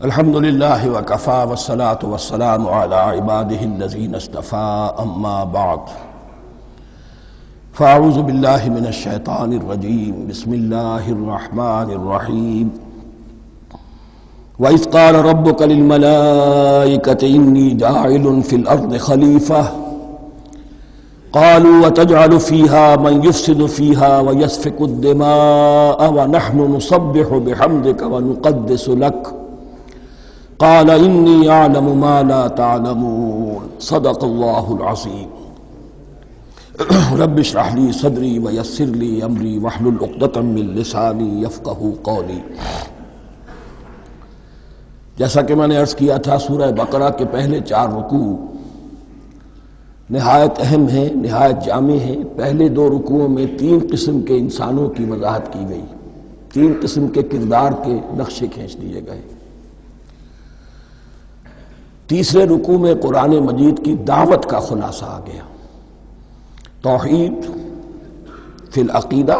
الحمد للہ وکفی والصلاة والسلام علی عباده الذین اصطفى اما بعد فاعوذ باللہ من الشیطان الرجیم بسم اللہ الرحمن الرحیم وَإِذْ قَالَ رَبُّكَ لِلْمَلَائِكَةِ إِنِّي جَاعِلٌ فِي الْأَرْضِ خَلِيفَةً قالوا وتجعل فيها من يفسد فيها ويسفك الدماء ونحن نسبح بحمدك ونقدس لك قال إني أعلم ما لا تعلمون صدق الله العظيم رب اشرح لي صدري ويسر لي أمري واحلل عقدة من لساني يفقهوا قولي۔ جیسا کہ میں نے عرض کیا تھا، سورہ بقرہ کے پہلے 4 رکوع نہایت اہم ہیں، نہایت جامع ہیں۔ پہلے 2 رکوعوں میں 3 قسم کے انسانوں کی وضاحت کی گئی، 3 قسم کے کردار کے نقشے کھینچ دیے گئے۔ تیسرے رکوع میں قرآن مجید کی دعوت کا خلاصہ آ گیا، توحید فی العقیدہ،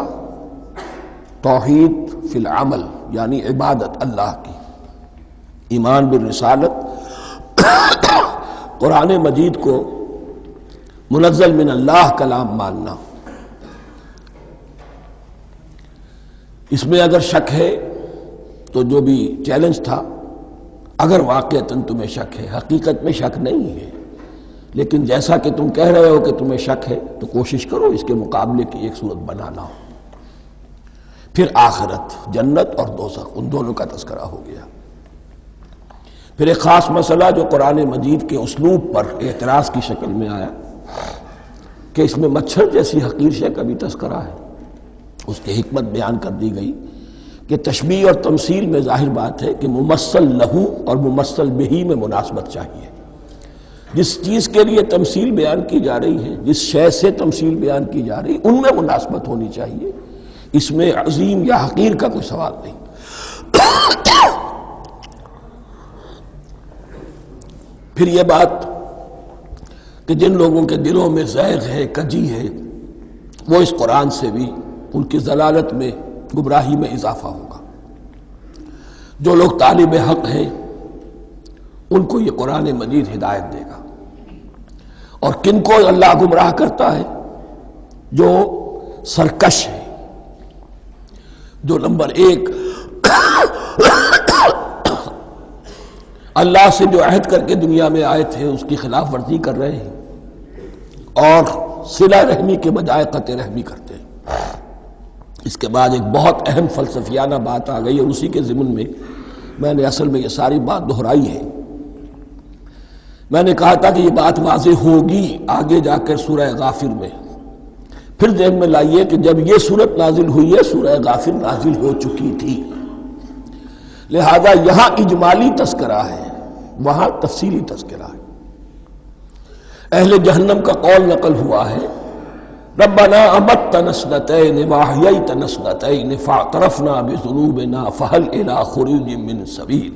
توحید فی العمل، یعنی عبادت اللہ کی، ایمان بالرسالت، قرآن مجید کو منزل من اللہ کلام ماننا۔ اس میں اگر شک ہے تو جو بھی چیلنج تھا، اگر واقعتاً تمہیں شک ہے، حقیقت میں شک نہیں ہے، لیکن جیسا کہ تم کہہ رہے ہو کہ تمہیں شک ہے تو کوشش کرو اس کے مقابلے کی ایک صورت بنانا ہو۔ پھر آخرت، جنت اور دوزخ، ان دونوں کا تذکرہ ہو گیا۔ پھر ایک خاص مسئلہ جو قرآن مجید کے اسلوب پر اعتراض کی شکل میں آیا کہ اس میں مچھر جیسی حقیر شے کا بھی تذکرہ ہے، اس کی حکمت بیان کر دی گئی کہ تشبیہ اور تمثیل میں ظاہر بات ہے کہ ممثل لہو اور ممثل بہی میں مناسبت چاہیے۔ جس چیز کے لیے تمثیل بیان کی جا رہی ہے، جس شے سے تمثیل بیان کی جا رہی ہے، ان میں مناسبت ہونی چاہیے، اس میں عظیم یا حقیر کا کوئی سوال نہیں۔ پھر یہ بات کہ جن لوگوں کے دلوں میں زیغ ہے، کجی ہے، وہ اس قرآن سے بھی ان کی ضلالت میں، گمراہی میں اضافہ ہوگا۔ جو لوگ طالب حق ہیں ان کو یہ قرآن مجید ہدایت دے گا، اور کن کو اللہ گمراہ کرتا ہے؟ جو سرکش ہے، جو نمبر 1 اللہ سے جو عہد کر کے دنیا میں آئے تھے اس کی خلاف ورزی کر رہے ہیں، اور صلہ رحمی کے بجائے قطع رحمی کرتے ہیں۔ اس کے بعد ایک بہت اہم فلسفیانہ بات آ گئی، اور اسی کے ضمن میں میں نے اصل میں یہ ساری بات دہرائی ہے۔ میں نے کہا تھا کہ یہ بات واضح ہوگی آگے جا کر سورہ غافر میں۔ پھر ذہن میں لائیے کہ جب یہ صورت نازل ہوئی ہے، سورہ غافر نازل ہو چکی تھی، لہذا یہاں اجمالی تذکرہ ہے، وہاں تفصیلی تذکرہ ہے۔ اہل جہنم کا قول نقل ہوا ہے، ربنا امتنا اثنتین واحییتنا اثنتین فاعترفنا بذنوبنا فہل الی خروج من سبیل۔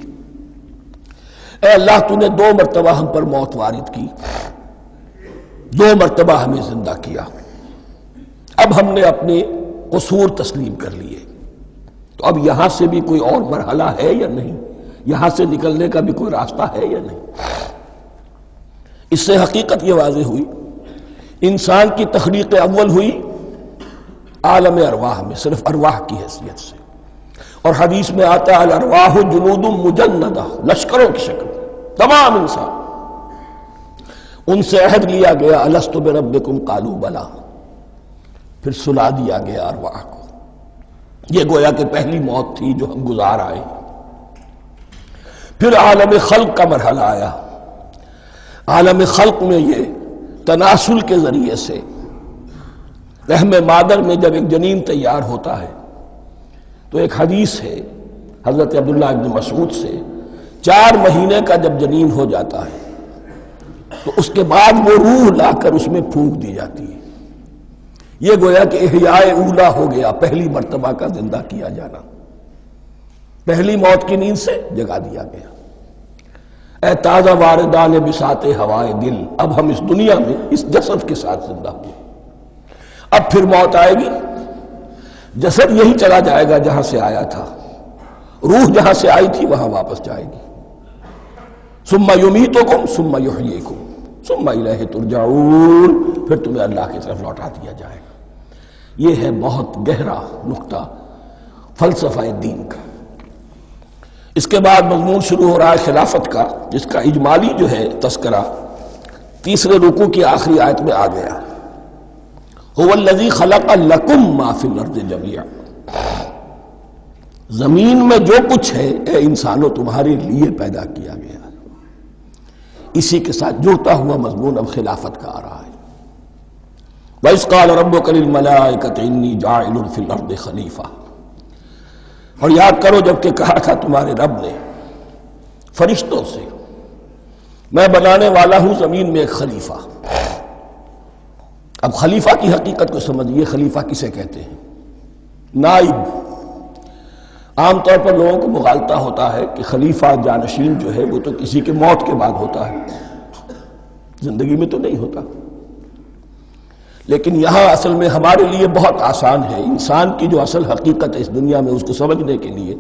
اے اللہ، تو نے 2 مرتبہ ہم پر موت وارد کی، 2 مرتبہ ہمیں زندہ کیا، اب ہم نے اپنے قصور تسلیم کر لیے، تو اب یہاں سے بھی کوئی اور مرحلہ ہے یا نہیں؟ یہاں سے نکلنے کا بھی کوئی راستہ ہے یا نہیں؟ اس سے حقیقت یہ واضح ہوئی، انسان کی تخلیق اول ہوئی عالم ارواح میں، صرف ارواح کی حیثیت سے، اور حدیث میں آتا ہے الارواح جنود مجندہ، لشکروں کی شکل، تمام انسان۔ ان سے عہد لیا گیا الست بربکم قالوا بلی، پھر سلا دیا گیا ارواح کو۔ یہ گویا کہ پہلی موت تھی جو ہم گزار آئے۔ پھر عالم خلق کا مرحلہ آیا۔ عالم خلق میں یہ تناسل کے ذریعے سے رحم مادر میں جب ایک جنین تیار ہوتا ہے تو ایک حدیث ہے حضرت عبداللہ ابن مسعود سے، 4 مہینے کا جب جنین ہو جاتا ہے تو اس کے بعد وہ روح لا کر اس میں پھونک دی جاتی ہے۔ یہ گویا کہ احیاء اولا ہو گیا، پہلی مرتبہ کا زندہ کیا جانا، پہلی موت کی نیند سے جگا دیا گیا۔ اے تازہ واردان بساط ہوائے دل، اب ہم اس دنیا میں اس جسد کے ساتھ زندہ ہوئے، اب پھر موت آئے گی، جسد یہی چلا جائے گا جہاں سے آیا تھا، روح جہاں سے آئی تھی وہاں واپس جائے گی. ثم یمیتکم ثم یحییکم ثم الیہ ترجعون، پھر تمہیں اللہ کی طرف لوٹا دیا جائے گا. یہ ہے بہت گہرا نقطہ فلسفہ دین کا. اس کے بعد مضمون شروع ہو رہا ہے خلافت کا، جس کا اجمالی جو ہے تذکرہ تیسرے رکوع کی آخری آیت میں آ گیا. هو الذی خلق لکم ما فی الارض جميعا، زمین میں جو کچھ ہے اے انسانوں تمہارے لیے پیدا کیا گیا. اسی کے ساتھ جڑتا ہوا مضمون اب خلافت کا آ رہا ہے. وَإِذْ قَالَ رَبُّكَ لِلْمَلَائِكَةِ إِنِّي جَاعِلٌ فِي الْأَرْضِ خَلِيفَةً، اور یاد کرو جب کہ کہا تھا تمہارے رب نے فرشتوں سے میں بنانے والا ہوں زمین میں ایک خلیفہ. اب خلیفہ کی حقیقت کو سمجھیے. خلیفہ کسے کہتے ہیں؟ نائب. عام طور پر لوگوں کو مغالطہ ہوتا ہے کہ خلیفہ جانشین جو ہے وہ تو کسی کے موت کے بعد ہوتا ہے، زندگی میں تو نہیں ہوتا. لیکن یہاں اصل میں ہمارے لیے بہت آسان ہے. انسان کی جو اصل حقیقت ہے اس دنیا میں، اس کو سمجھنے کے لیے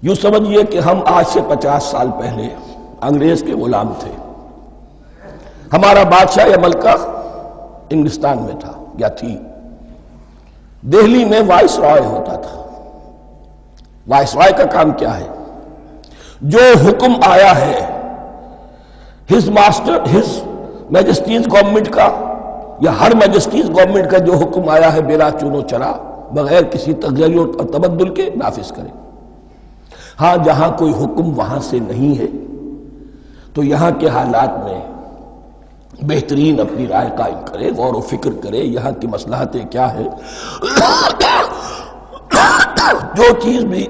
یوں سمجھیے کہ ہم آج سے 50 سال پہلے انگریز کے غلام تھے. ہمارا بادشاہ یا ملکہ انگلستان میں تھا یا تھی. دہلی میں وائس رائے ہوتا تھا. وائس رائے کا کام کیا ہے؟ جو حکم آیا ہے ہز میجسٹیز گورنمنٹ کا یا ہر میجسٹیز گورنمنٹ کا جو حکم آیا ہے بلا چون و چرا، بغیر کسی تغیر اور تبدل کے نافذ کرے. ہاں جہاں کوئی حکم وہاں سے نہیں ہے تو یہاں کے حالات میں بہترین اپنی رائے قائم کرے، غور و فکر کرے یہاں کی مصلحتیں کیا ہے. جو چیز بھی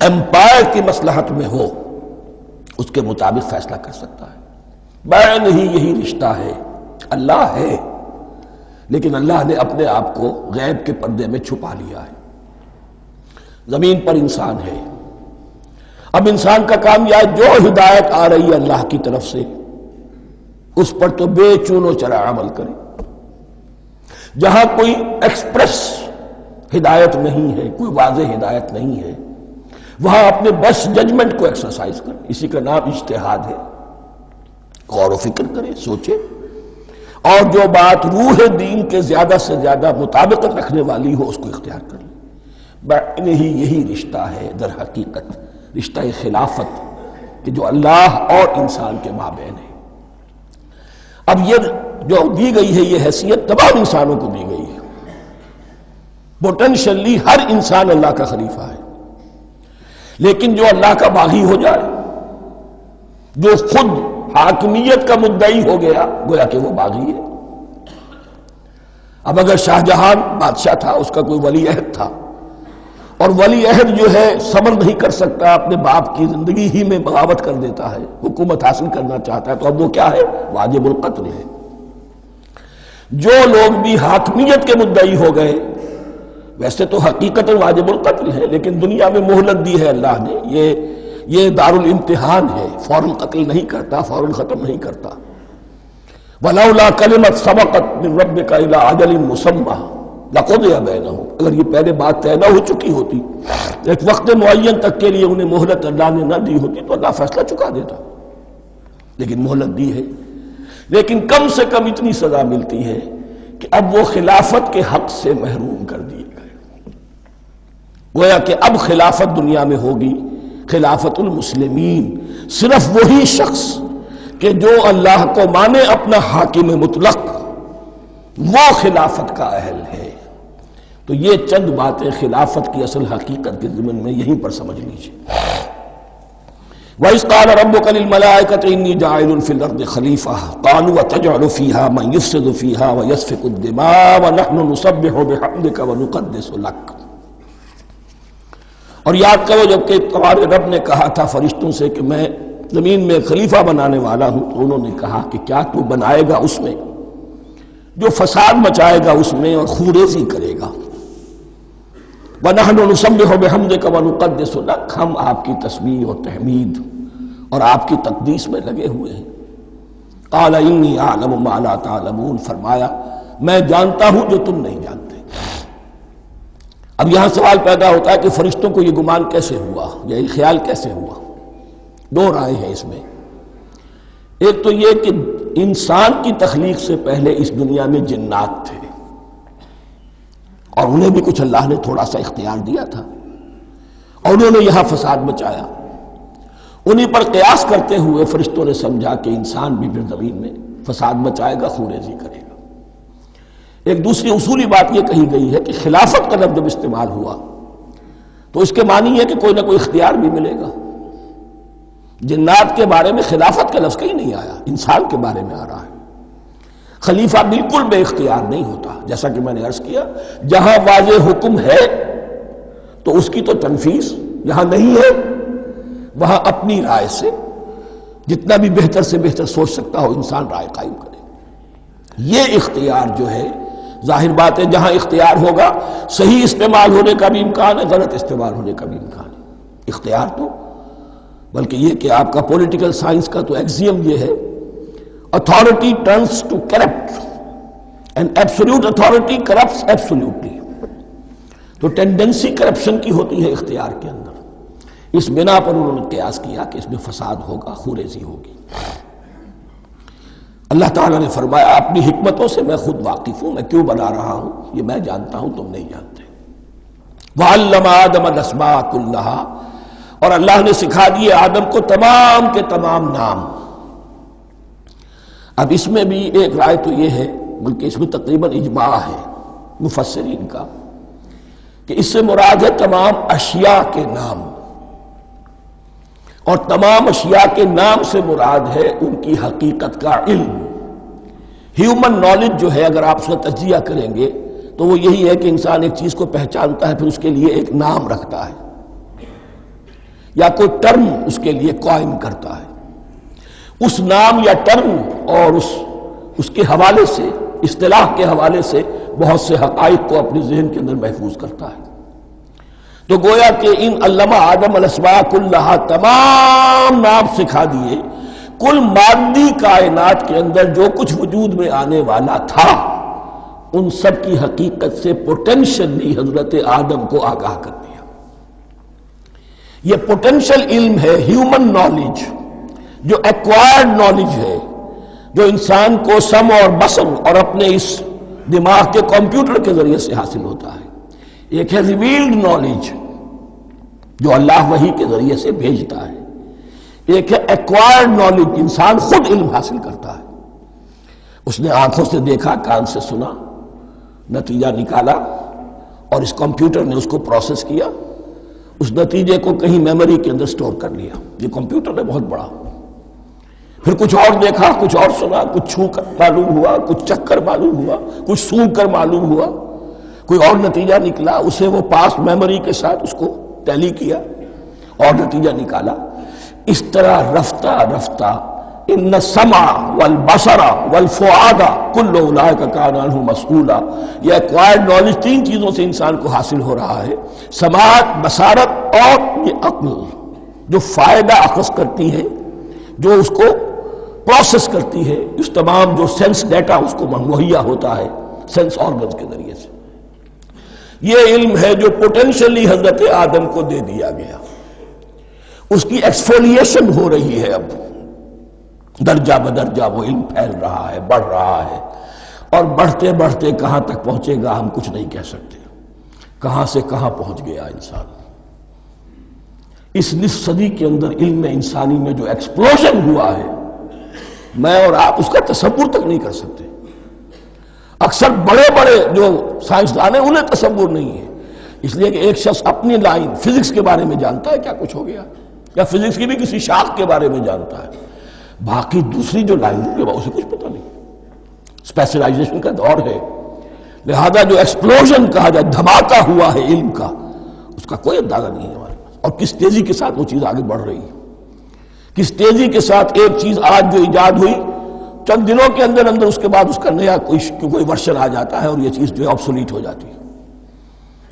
امپائر کی مصلحت میں ہو اس کے مطابق فیصلہ کر سکتا ہے. بین ہی یہی رشتہ ہے. اللہ ہے لیکن اللہ نے اپنے آپ کو غیب کے پردے میں چھپا لیا ہے. زمین پر انسان ہے. اب انسان کا کام یہ ہے جو ہدایت آ رہی ہے اللہ کی طرف سے اس پر تو بے چون و چرا عمل کرے. جہاں کوئی ایکسپریس ہدایت نہیں ہے، کوئی واضح ہدایت نہیں ہے، وہاں اپنے بس ججمنٹ کو ایکسرسائز کرے. اسی کا نام اجتہاد ہے. غور و فکر کرے، سوچے، اور جو بات روح دین کے زیادہ سے زیادہ مطابقت رکھنے والی ہو اس کو اختیار کر لے. بین ہی یہی رشتہ ہے در حقیقت رشتہ خلافت کہ جو اللہ اور انسان کے مابین ہے. اب یہ جو دی گئی ہے یہ حیثیت تمام انسانوں کو دی گئی ہے. پوٹینشلی ہر انسان اللہ کا خلیفہ ہے. لیکن جو اللہ کا باغی ہو جائے، جو خود حاکمیت کا مدعی ہو گیا، گویا کہ وہ باغی ہے. اب اگر شاہ جہان بادشاہ تھا، اس کا کوئی ولی عہد تھا، اور ولی عہد جو ہے صبر نہیں کر سکتا، اپنے باپ کی زندگی ہی میں بغاوت کر دیتا ہے، حکومت حاصل کرنا چاہتا ہے، تو اب وہ کیا ہے؟ واجب القتل ہے. جو لوگ بھی حاکمیت کے مدعی ہو گئے ویسے تو حقیقت واجب القتل ہے، لیکن دنیا میں مہلت دی ہے اللہ نے. یہ دار الامتحان ہے. فوراً قتل نہیں کرتا، فوراً ختم نہیں کرتا. وَلَوْلَا كَلِمَةٌ سَبَقَتْ مِنْ رَبِّكَ إِلَىٰ أَجَلٍ مُّسَمًّى لَقُضِيَ بَيْنَهُمْ، اگر یہ پہلے بات طے نہ ہو چکی ہوتی، ایک وقت معین تک کے لیے انہیں مہلت اللہ نے نہ دی ہوتی تو اللہ فیصلہ چکا دیتا. لیکن مہلت دی ہے. لیکن کم سے کم اتنی سزا ملتی ہے کہ اب وہ خلافت کے حق سے محروم کر دیے گئے. گویا کہ اب خلافت دنیا میں ہوگی خلافت المسلمین. صرف وہی شخص کہ جو اللہ کو مانے اپنا حاکم مطلق، وہ خلافت کا اہل ہے. تو یہ چند باتیں خلافت کی اصل حقیقت کے ضمن میں یہیں پر سمجھ لیجیے. وَإِذْ قَالَ رَبُّكَ لِلْمَلَائِكَةِ إِنِّي جَاعِلٌ فِي الْأَرْضِ خَلِيفَةً قَالُوا أَتَجْعَلُ فِيهَا مَن يُفْسِدُ فِيهَا وَيَسْفِكُ الدِّمَاءَ وَنَحْنُ نُسَبِّحُ بِحَمْدِكَ وَنُقَدِّسُ لَكَ. اور یاد کرو جب کہ تمہارے رب نے کہا تھا فرشتوں سے کہ میں زمین میں خلیفہ بنانے والا ہوں، تو انہوں نے کہا کہ کیا تو بنائے گا اس میں جو فساد مچائے گا اس میں اور خوریزی کرے گا. وَنَحْنُ نُسَبِّحُ بِحَمْدِكَ وَنُقَدِّسُ لَكَ، ہم آپ کی تسبیح اور تحمید اور آپ کی تقدیس میں لگے ہوئے ہیں. قَالَ إِنِّي أَعْلَمُ مَا لَا تَعْلَمُونَ، فرمایا میں جانتا ہوں جو تم نہیں جانتے. اب یہاں سوال پیدا ہوتا ہے کہ فرشتوں کو یہ گمان کیسے ہوا یا یہ خیال کیسے ہوا؟ دو رائے ہیں اس میں۔ ایک تو یہ کہ انسان کی تخلیق سے پہلے اس دنیا میں جنات تھے اور انہیں بھی کچھ اللہ نے تھوڑا سا اختیار دیا تھا اور انہوں نے یہاں فساد مچایا۔ انہی پر قیاس کرتے ہوئے فرشتوں نے سمجھا کہ انسان بھی پھر زمین میں فساد مچائے گا، خونریزی کرے گا۔ ایک دوسری اصولی بات یہ کہی گئی ہے کہ خلافت کا لفظ جب استعمال ہوا تو اس کے معنی ہے کہ کوئی نہ کوئی اختیار بھی ملے گا۔ جنات کے بارے میں خلافت کا لفظ کہیں نہیں آیا، انسان کے بارے میں آ رہا ہے۔ خلیفہ بالکل بے اختیار نہیں ہوتا، جیسا کہ میں نے عرض کیا، جہاں واضح حکم ہے تو اس کی تو تنفیذ، جہاں نہیں ہے وہاں اپنی رائے سے جتنا بھی بہتر سے بہتر سوچ سکتا ہو انسان رائے قائم کرے۔ یہ اختیار جو ہے، ظاہر بات ہے جہاں اختیار ہوگا صحیح استعمال ہونے کا بھی امکان ہے، غلط استعمال ہونے کا بھی امکان ہے۔ اختیار تو بلکہ یہ کہ آپ کا پولیٹیکل سائنس کا تو ایکسیم یہ ہے، authority turns to corrupt and absolute authority corrupts absolutely۔ تو ٹینڈنسی کرپشن کی ہوتی ہے اختیار کے اندر۔ اس بنا پر انہوں نے قیاس کیا کہ اس میں فساد ہوگا، خونریزی ہوگی۔ اللہ تعالیٰ نے فرمایا اپنی حکمتوں سے میں خود واقف ہوں، میں کیوں بنا رہا ہوں یہ میں جانتا ہوں، تم نہیں جانتے۔ وَعَلَّمَ آدَمَ الْأَسْمَاءَ كُلَّهَا، اور اللہ نے سکھا دیے آدم کو تمام کے تمام نام۔ اب اس میں بھی ایک رائے تو یہ ہے، بلکہ اس میں تقریباً اجماع ہے مفسرین کا، کہ اس سے مراد ہے تمام اشیاء کے نام، اور تمام اشیاء کے نام سے مراد ہے ان کی حقیقت کا علم۔ ہیومن نالج جو ہے، اگر آپ اس کا تجزیہ کریں گے تو وہ یہی ہے کہ انسان ایک چیز کو پہچانتا ہے، پھر اس کے لیے ایک نام رکھتا ہے یا کوئی ٹرم اس کے لیے قائم کرتا ہے۔ اس نام یا ٹرم اور اس کے حوالے سے، اصطلاح کے حوالے سے بہت سے حقائق کو اپنے ذہن کے اندر محفوظ کرتا ہے۔ تو گویا کہ ان علمہ آدم الاسماء کلہا، تمام نام سکھا دیے کل مادی کائنات کے اندر جو کچھ وجود میں آنے والا تھا، ان سب کی حقیقت سے پوٹینشلی حضرت آدم کو آگاہ کر دیا۔ یہ پوٹینشل علم ہے، ہیومن نالج، جو ایکوائرڈ نالج ہے، جو انسان کو سم اور بسم اور اپنے اس دماغ کے کمپیوٹر کے ذریعے سے حاصل ہوتا ہے۔ ایک ہے ریویلڈ نالج جو اللہ وحی کے ذریعے سے بھیجتا ہے، ایک ہے ایکوائرڈ نالج، انسان خود علم حاصل کرتا ہے۔ اس نے آنکھوں سے دیکھا، کان سے سنا، نتیجہ نکالا، اور اس کمپیوٹر نے اس کو پروسیس کیا، اس نتیجے کو کہیں میموری کے اندر سٹور کر لیا۔ یہ کمپیوٹر ہے بہت بڑا۔ پھر کچھ اور دیکھا، کچھ اور سنا، کچھ چھو کر معلوم ہوا، کچھ چکھ کر معلوم ہوا، کچھ سونگھ کر معلوم ہوا، کوئی اور نتیجہ نکلا، اسے وہ پاس میموری کے ساتھ اس کو ٹیلی کیا اور نتیجہ نکالا۔ اس طرح رفتہ رفتہ ان السمع والبصر والفؤاد کل اولئک کان عنہ مسئولا، یہ ایکوائرڈ نالج تین چیزوں سے انسان کو حاصل ہو رہا ہے، سماعت، بصارت اور یہ عقل، جو فائدہ اخذ کرتی ہے، جو اس کو پروسیس کرتی ہے، اس تمام جو سینس ڈیٹا اس کو مہیا ہوتا ہے سینس آرگنز کے ذریعے سے۔ یہ علم ہے جو پوٹینشلی حضرت آدم کو دے دیا گیا۔ اس کی ایکسفولیشن ہو رہی ہے، اب درجہ بدرجہ وہ علم پھیل رہا ہے، بڑھ رہا ہے، اور بڑھتے بڑھتے کہاں تک پہنچے گا ہم کچھ نہیں کہہ سکتے۔ کہاں سے کہاں پہنچ گیا انسان۔ اس نصف صدی کے اندر علم انسانی میں جو ایکسپلوژن ہوا ہے، میں اور آپ اس کا تصور تک نہیں کر سکتے۔ اکثر بڑے بڑے جو سائنسدان ہیں انہیں تصور نہیں ہے، اس لیے کہ ایک شخص اپنی لائن فزکس کے بارے میں جانتا ہے کیا کچھ ہو گیا، یا فزکس کی بھی کسی شاخ کے بارے میں جانتا ہے، باقی دوسری جو لائن ہے اسے کچھ پتہ نہیں۔ اسپیشلائزیشن کا دور ہے، لہذا جو ایکسپلوژن کہا جائے، دھماکہ ہوا ہے علم کا، اس کا کوئی اندازہ نہیں ہے ہمارے پاس، اور کس تیزی کے ساتھ وہ چیز آگے بڑھ رہی ہے، کس تیزی کے ساتھ ایک چیز آج جو ایجاد ہوئی چند دنوں کے اندر اندر اس کے بعد اس کا نیا کوئی ورشن آ جاتا ہے اور یہ چیز جو ہے آبسولیٹ ہو جاتی ہے۔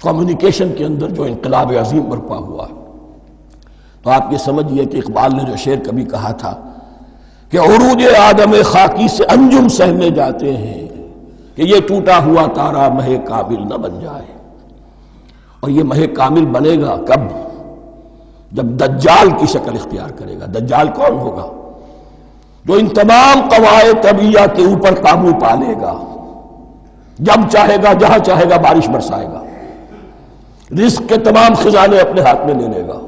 کمیونیکیشن کے اندر جو انقلاب عظیم برپا ہوا ہے، تو آپ یہ سمجھیے کہ اقبال نے جو شعر کبھی کہا تھا کہ عروج آدم خاکی سے انجم سہمے جاتے ہیں کہ یہ ٹوٹا ہوا تارا مہ کابل نہ بن جائے۔ اور یہ مہ کامل بنے گا کب؟ جب دجال کی شکل اختیار کرے گا۔ دجال کون ہوگا؟ جو ان تمام قواعد طبیعہ کے اوپر قابو پا لے گا، جب چاہے گا جہاں چاہے گا بارش برسائے گا، رزق کے تمام خزانے اپنے ہاتھ میں لے لے گا،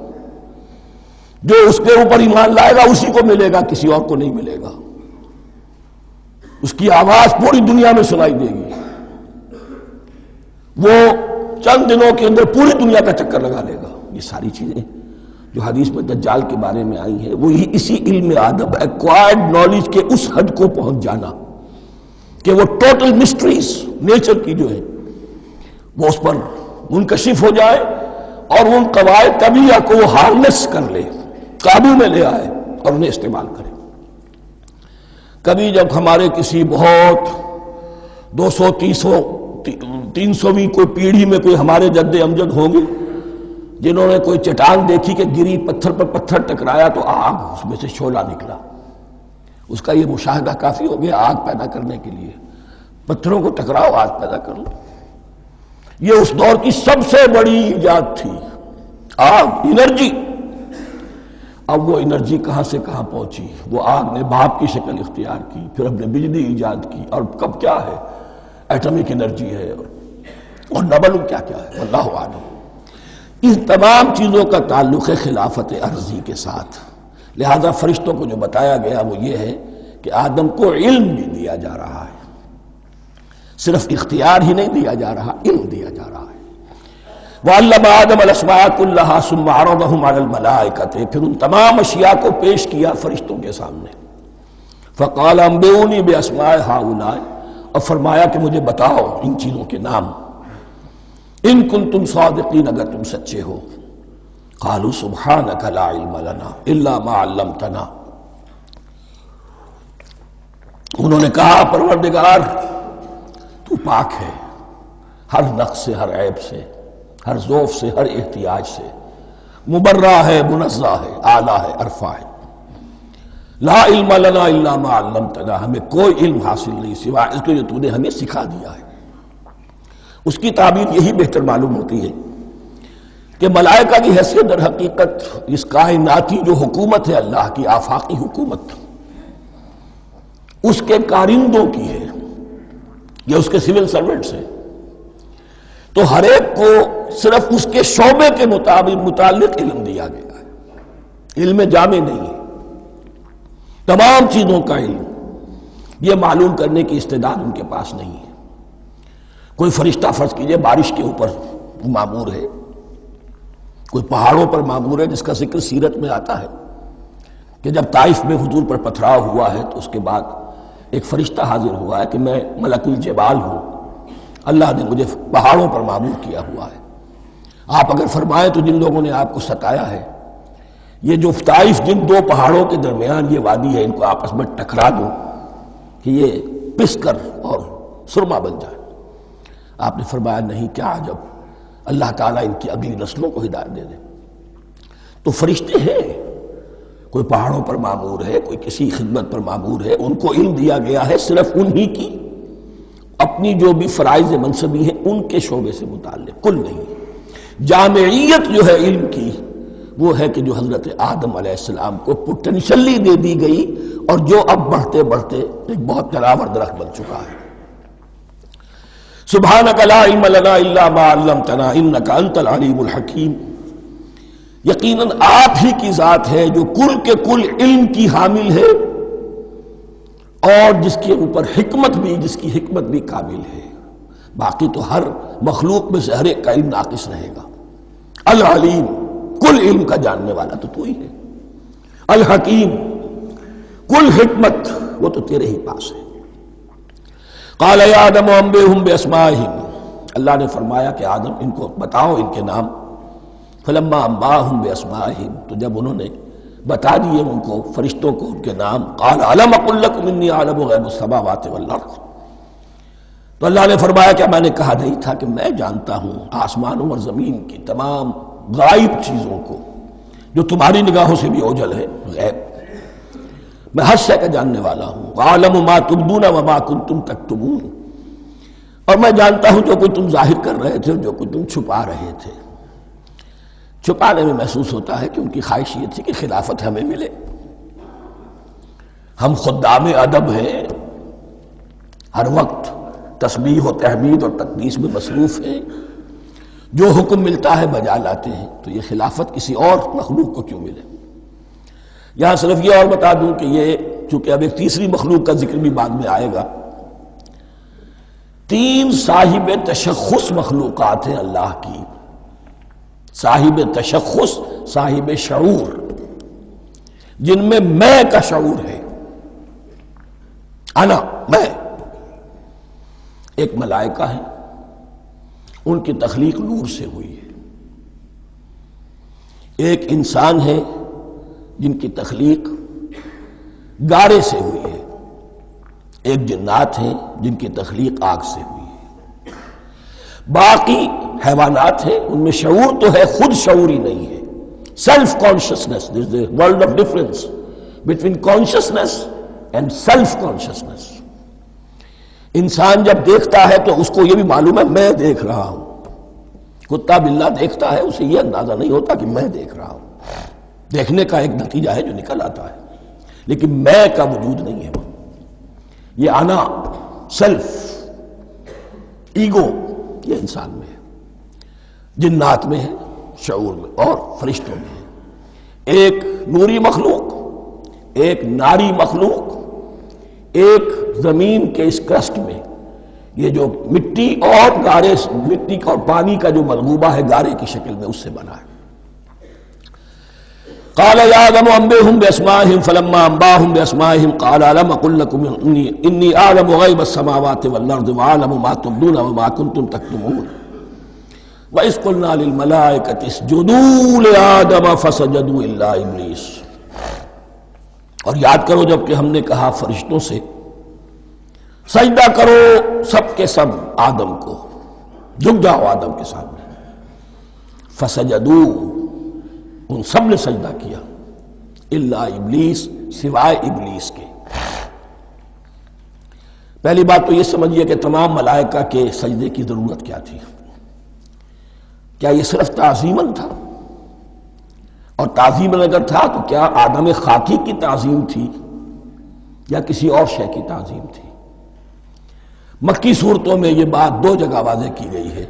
جو اس کے اوپر ایمان لائے گا اسی کو ملے گا، کسی اور کو نہیں ملے گا، اس کی آواز پوری دنیا میں سنائی دے گی، وہ چند دنوں کے اندر پوری دنیا کا چکر لگا لے گا۔ یہ ساری چیزیں جو حدیث میں دجال کے بارے میں آئی ہیں وہ اسی علم آدم ایکوائرڈ نالج کے اس حد کو پہنچ جانا کہ وہ ٹوٹل مسٹریز نیچر کی جو ہے وہ اس پر منکشف ہو جائے اور ان قواعد طبیعہ کو وہ ہارنس کر لے، قابو میں لے آئے اور انہیں استعمال کرے۔ کبھی جب ہمارے کسی بہت 200-300ویں کوئی پیڑھی میں کوئی ہمارے جد امجد ہوں گے جنہوں نے کوئی چٹان دیکھی کہ گری، پتھر پر پتھر ٹکرایا تو آگ اس میں سے شعلہ نکلا، اس کا یہ مشاہدہ کافی ہو گیا آگ پیدا کرنے کے لیے۔ پتھروں کو ٹکراؤ آگ پیدا کر لو۔ یہ اس دور کی سب سے بڑی ایجاد تھی، آگ، انرجی۔ اب وہ انرجی کہاں سے کہاں پہنچی؟ وہ آگ نے بھاپ کی شکل اختیار کی، پھر ہم نے بجلی ایجاد کی، اور کب کیا ہے؟ ایٹمک انرجی ہے، اور نہ معلوم کیا کیا ہے، اللہ اعلم۔ ان تمام چیزوں کا تعلق ہے خلافت ارضی کے ساتھ۔ لہذا فرشتوں کو جو بتایا گیا وہ یہ ہے کہ آدم کو علم بھی دیا جا رہا ہے، صرف اختیار ہی نہیں دیا جا رہا، علم دیا جا رہا ہے۔ وَعَلَّمَ آدَمَ الْأَسْمَاءَ كُلَّهَا ثُمَّ عَرَضَهُمْ عَلَى الْمَلَائِكَةِ، پھر ان تمام اشیاء کو پیش کیا فرشتوں کے سامنے۔ فَقَالَ أَنبِئُونِي بِأَسْمَاءِ هَؤُلَاءِ، اور فرمایا کہ مجھے بتاؤ ان چیزوں کے نام، ان کنتم صادقین، اگر تم سچے ہو۔ قالوا سبحانک لا علم لنا الا ما علمتنا، انہوں نے کہا پروردگار تو پاک ہے ہر نقص سے، ہر عیب سے، ہر ذوف سے، ہر احتیاج سے، مبرہ ہے، منزہ ہے، اعلیٰ ہے، ارفع ہے۔ لا علم لنا الا ما علمتنا، ہمیں کوئی علم حاصل نہیں سوائے اس کے جو تو نے ہمیں سکھا دیا ہے۔ اس کی تعبیر یہی بہتر معلوم ہوتی ہے کہ ملائکہ کی حیثیت در حقیقت اس کائناتی جو حکومت ہے اللہ کی، آفاقی حکومت، اس کے کارندوں کی ہے، یا اس کے سول سرونٹس ہیں، تو ہر ایک کو صرف اس کے شعبے کے متعلق علم دیا گیا ہے، علم جامع نہیں ہے، تمام چیزوں کا علم یہ معلوم کرنے کی استعداد ان کے پاس نہیں ہے۔ کوئی فرشتہ فرض کیجئے بارش کے اوپر مامور ہے، کوئی پہاڑوں پر مامور ہے، جس کا ذکر سیرت میں آتا ہے کہ جب طائف میں حضور پر پتھراؤ ہوا ہے تو اس کے بعد ایک فرشتہ حاضر ہوا ہے کہ میں ملک الجبال ہوں، اللہ نے مجھے پہاڑوں پر مامور کیا ہوا ہے، آپ اگر فرمائیں تو جن لوگوں نے آپ کو ستایا ہے، یہ جو طائف جن دو پہاڑوں کے درمیان یہ وادی ہے، ان کو آپس میں ٹکرا دو کہ یہ پس کر اور سرما بن جائے۔ آپ نے فرمایا نہیں، کیا عجب، اللہ تعالیٰ ان کی اگلی نسلوں کو ہدایت دے دے۔ تو فرشتے ہیں، کوئی پہاڑوں پر مامور ہے، کوئی کسی خدمت پر مامور ہے، ان کو علم دیا گیا ہے صرف انہی کی اپنی جو بھی فرائض منصبی ہیں ان کے شعبے سے متعلق، کل نہیں۔ جامعیت جو ہے علم کی وہ ہے کہ جو حضرت آدم علیہ السلام کو پوٹینشلی دے دی گئی اور جو اب بڑھتے بڑھتے ایک بہت تراور درخت بن چکا ہے۔ سبحانک لا علم لنا الا ما علمتنا انک انت العلیم الحکیم، یقیناً آپ ہی کی ذات ہے جو کل کے کل علم کی حامل ہے اور جس کے اوپر حکمت بھی، جس کی حکمت بھی کامل ہے، باقی تو ہر مخلوق میں سے ہر ایک کا علم ناقص رہے گا۔ العلیم، کل علم کا جاننے والا تو ہی ہے، الحکیم، کل حکمت وہ تو تیرے ہی پاس ہے۔ قال یا آدم انبئہم باسمائہم، اللہ نے فرمایا کہ آدم ان کو بتاؤ ان کے نام۔ فلما انباہم باسمائہم، تو جب انہوں نے بتا دیے ان کو، فرشتوں کو، ان کے نام، قال الم اقل لکم انی اعلم غیب السماوات والارض، تو اللہ نے فرمایا کہ میں نے کہا نہیں تھا کہ میں جانتا ہوں آسمانوں اور زمین کی تمام غائب چیزوں کو جو تمہاری نگاہوں سے بھی اوجھل ہے، غیب، میں ہر شے کا جاننے والا ہوں۔ وَأَعْلَمُ مَا تُبْدُونَ وَمَا كُنْتُمْ تَكْتُمُونَ، اور میں جانتا ہوں جو کچھ تم ظاہر کر رہے تھے اور جو کچھ تم چھپا رہے تھے۔ چھپانے میں محسوس ہوتا ہے کہ ان کی خواہش یہ تھی کہ خلافت ہمیں ملے. ہم خدام ادب ہیں، ہر وقت تسبیح و تحمید اور تقدیس میں مصروف ہیں، جو حکم ملتا ہے بجا لاتے ہیں، تو یہ خلافت کسی اور مخلوق کو کیوں ملے؟ یہاں صرف یہ اور بتا دوں کہ یہ چونکہ اب ایک تیسری مخلوق کا ذکر بھی بعد میں آئے گا، 3 صاحب تشخص مخلوقات ہیں اللہ کی، صاحب تشخص، صاحب شعور، جن میں میں کا شعور ہے، انا، میں. ایک ملائکہ ہے، ان کی تخلیق نور سے ہوئی ہے. ایک انسان ہے جن کی تخلیق گارے سے ہوئی ہے. ایک جنات ہیں جن کی تخلیق آگ سے ہوئی ہے. باقی حیوانات ہیں، ان میں شعور تو ہے، خود شعور ہی نہیں ہے. Self consciousness, there is a world of difference between consciousness and self consciousness. انسان جب دیکھتا ہے تو اس کو یہ بھی معلوم ہے میں دیکھ رہا ہوں. کتا بلہ دیکھتا ہے، اسے یہ اندازہ نہیں ہوتا کہ میں دیکھ رہا ہوں. دیکھنے کا ایک نتیجہ ہے جو نکل آتا ہے، لیکن میں کا وجود نہیں ہے. یہ انا، سیلف، ایگو، یہ انسان میں ہے، جنات میں ہے، شعور میں اور فرشتوں میں ہے. ایک نوری مخلوق، ایک ناری مخلوق، ایک زمین کے اس کرسٹ میں، یہ جو مٹی اور گارے، مٹی اور پانی کا جو ملغوبہ ہے گارے کی شکل میں، اس سے بنا ہے. قال يا آدم انبئهم باسمائهم فلما انباهم باسمائهم قال الم اقل لكم اني اعلم غيب السماوات والارض واعلم ما تبدون وما كنتم تكتمون واذ قلنا للملائكه اسجدوا لآدم فسجدوا الا ابلیس. اور یاد کرو جب کہ ہم نے کہا فرشتوں سے سجدہ کرو سب کے سب آدم کو، جھک جاؤ آدم کے سامنے. فسجدوا، ان سب نے سجدہ کیا، الا ابلیس، سوائے ابلیس کے. پہلی بات تو یہ سمجھیے کہ تمام ملائکہ کے سجدے کی ضرورت کیا تھی؟ کیا یہ صرف تعظیماً تھا؟ اور تعظیماً اگر تھا تو کیا آدم خاکی کی تعظیم تھی یا کسی اور شے کی تعظیم تھی؟ مکی صورتوں میں یہ بات 2 جگہ واضح کی گئی ہے.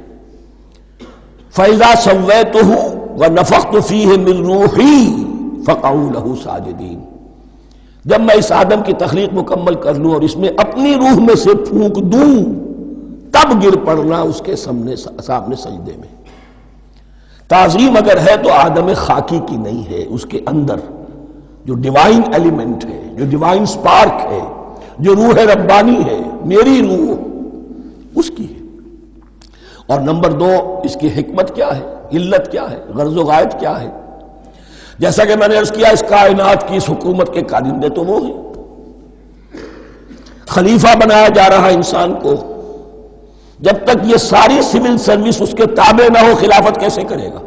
فَإِذَا سَوَّيْتُهُ وَنَفَخْتُ فِيهِ مِن رُوحِي فَقَعُوا لَهُ سَاجِدِينَ. جب میں اس آدم کی تخلیق مکمل کر لوں اور اس میں اپنی روح میں سے پھونک دوں، تب گر پڑنا اس کے سامنے سجدے میں. تعظیم اگر ہے تو آدم خاکی کی نہیں ہے، اس کے اندر جو ڈیوائن ایلیمنٹ ہے، جو ڈیوائن سپارک ہے، جو روح ربانی ہے، میری روح، اس کی ہے. اور نمبر 2، اس کی حکمت کیا ہے، علت کیا ہے، غرض و غایت کیا ہے؟ جیسا کہ میں نے عرض کیا، اس کائنات کی اس حکومت کے کارندے تو وہ ہیں. خلیفہ بنایا جا رہا انسان کو، جب تک یہ ساری سول سروس اس کے تابع نہ ہو خلافت کیسے کرے گا؟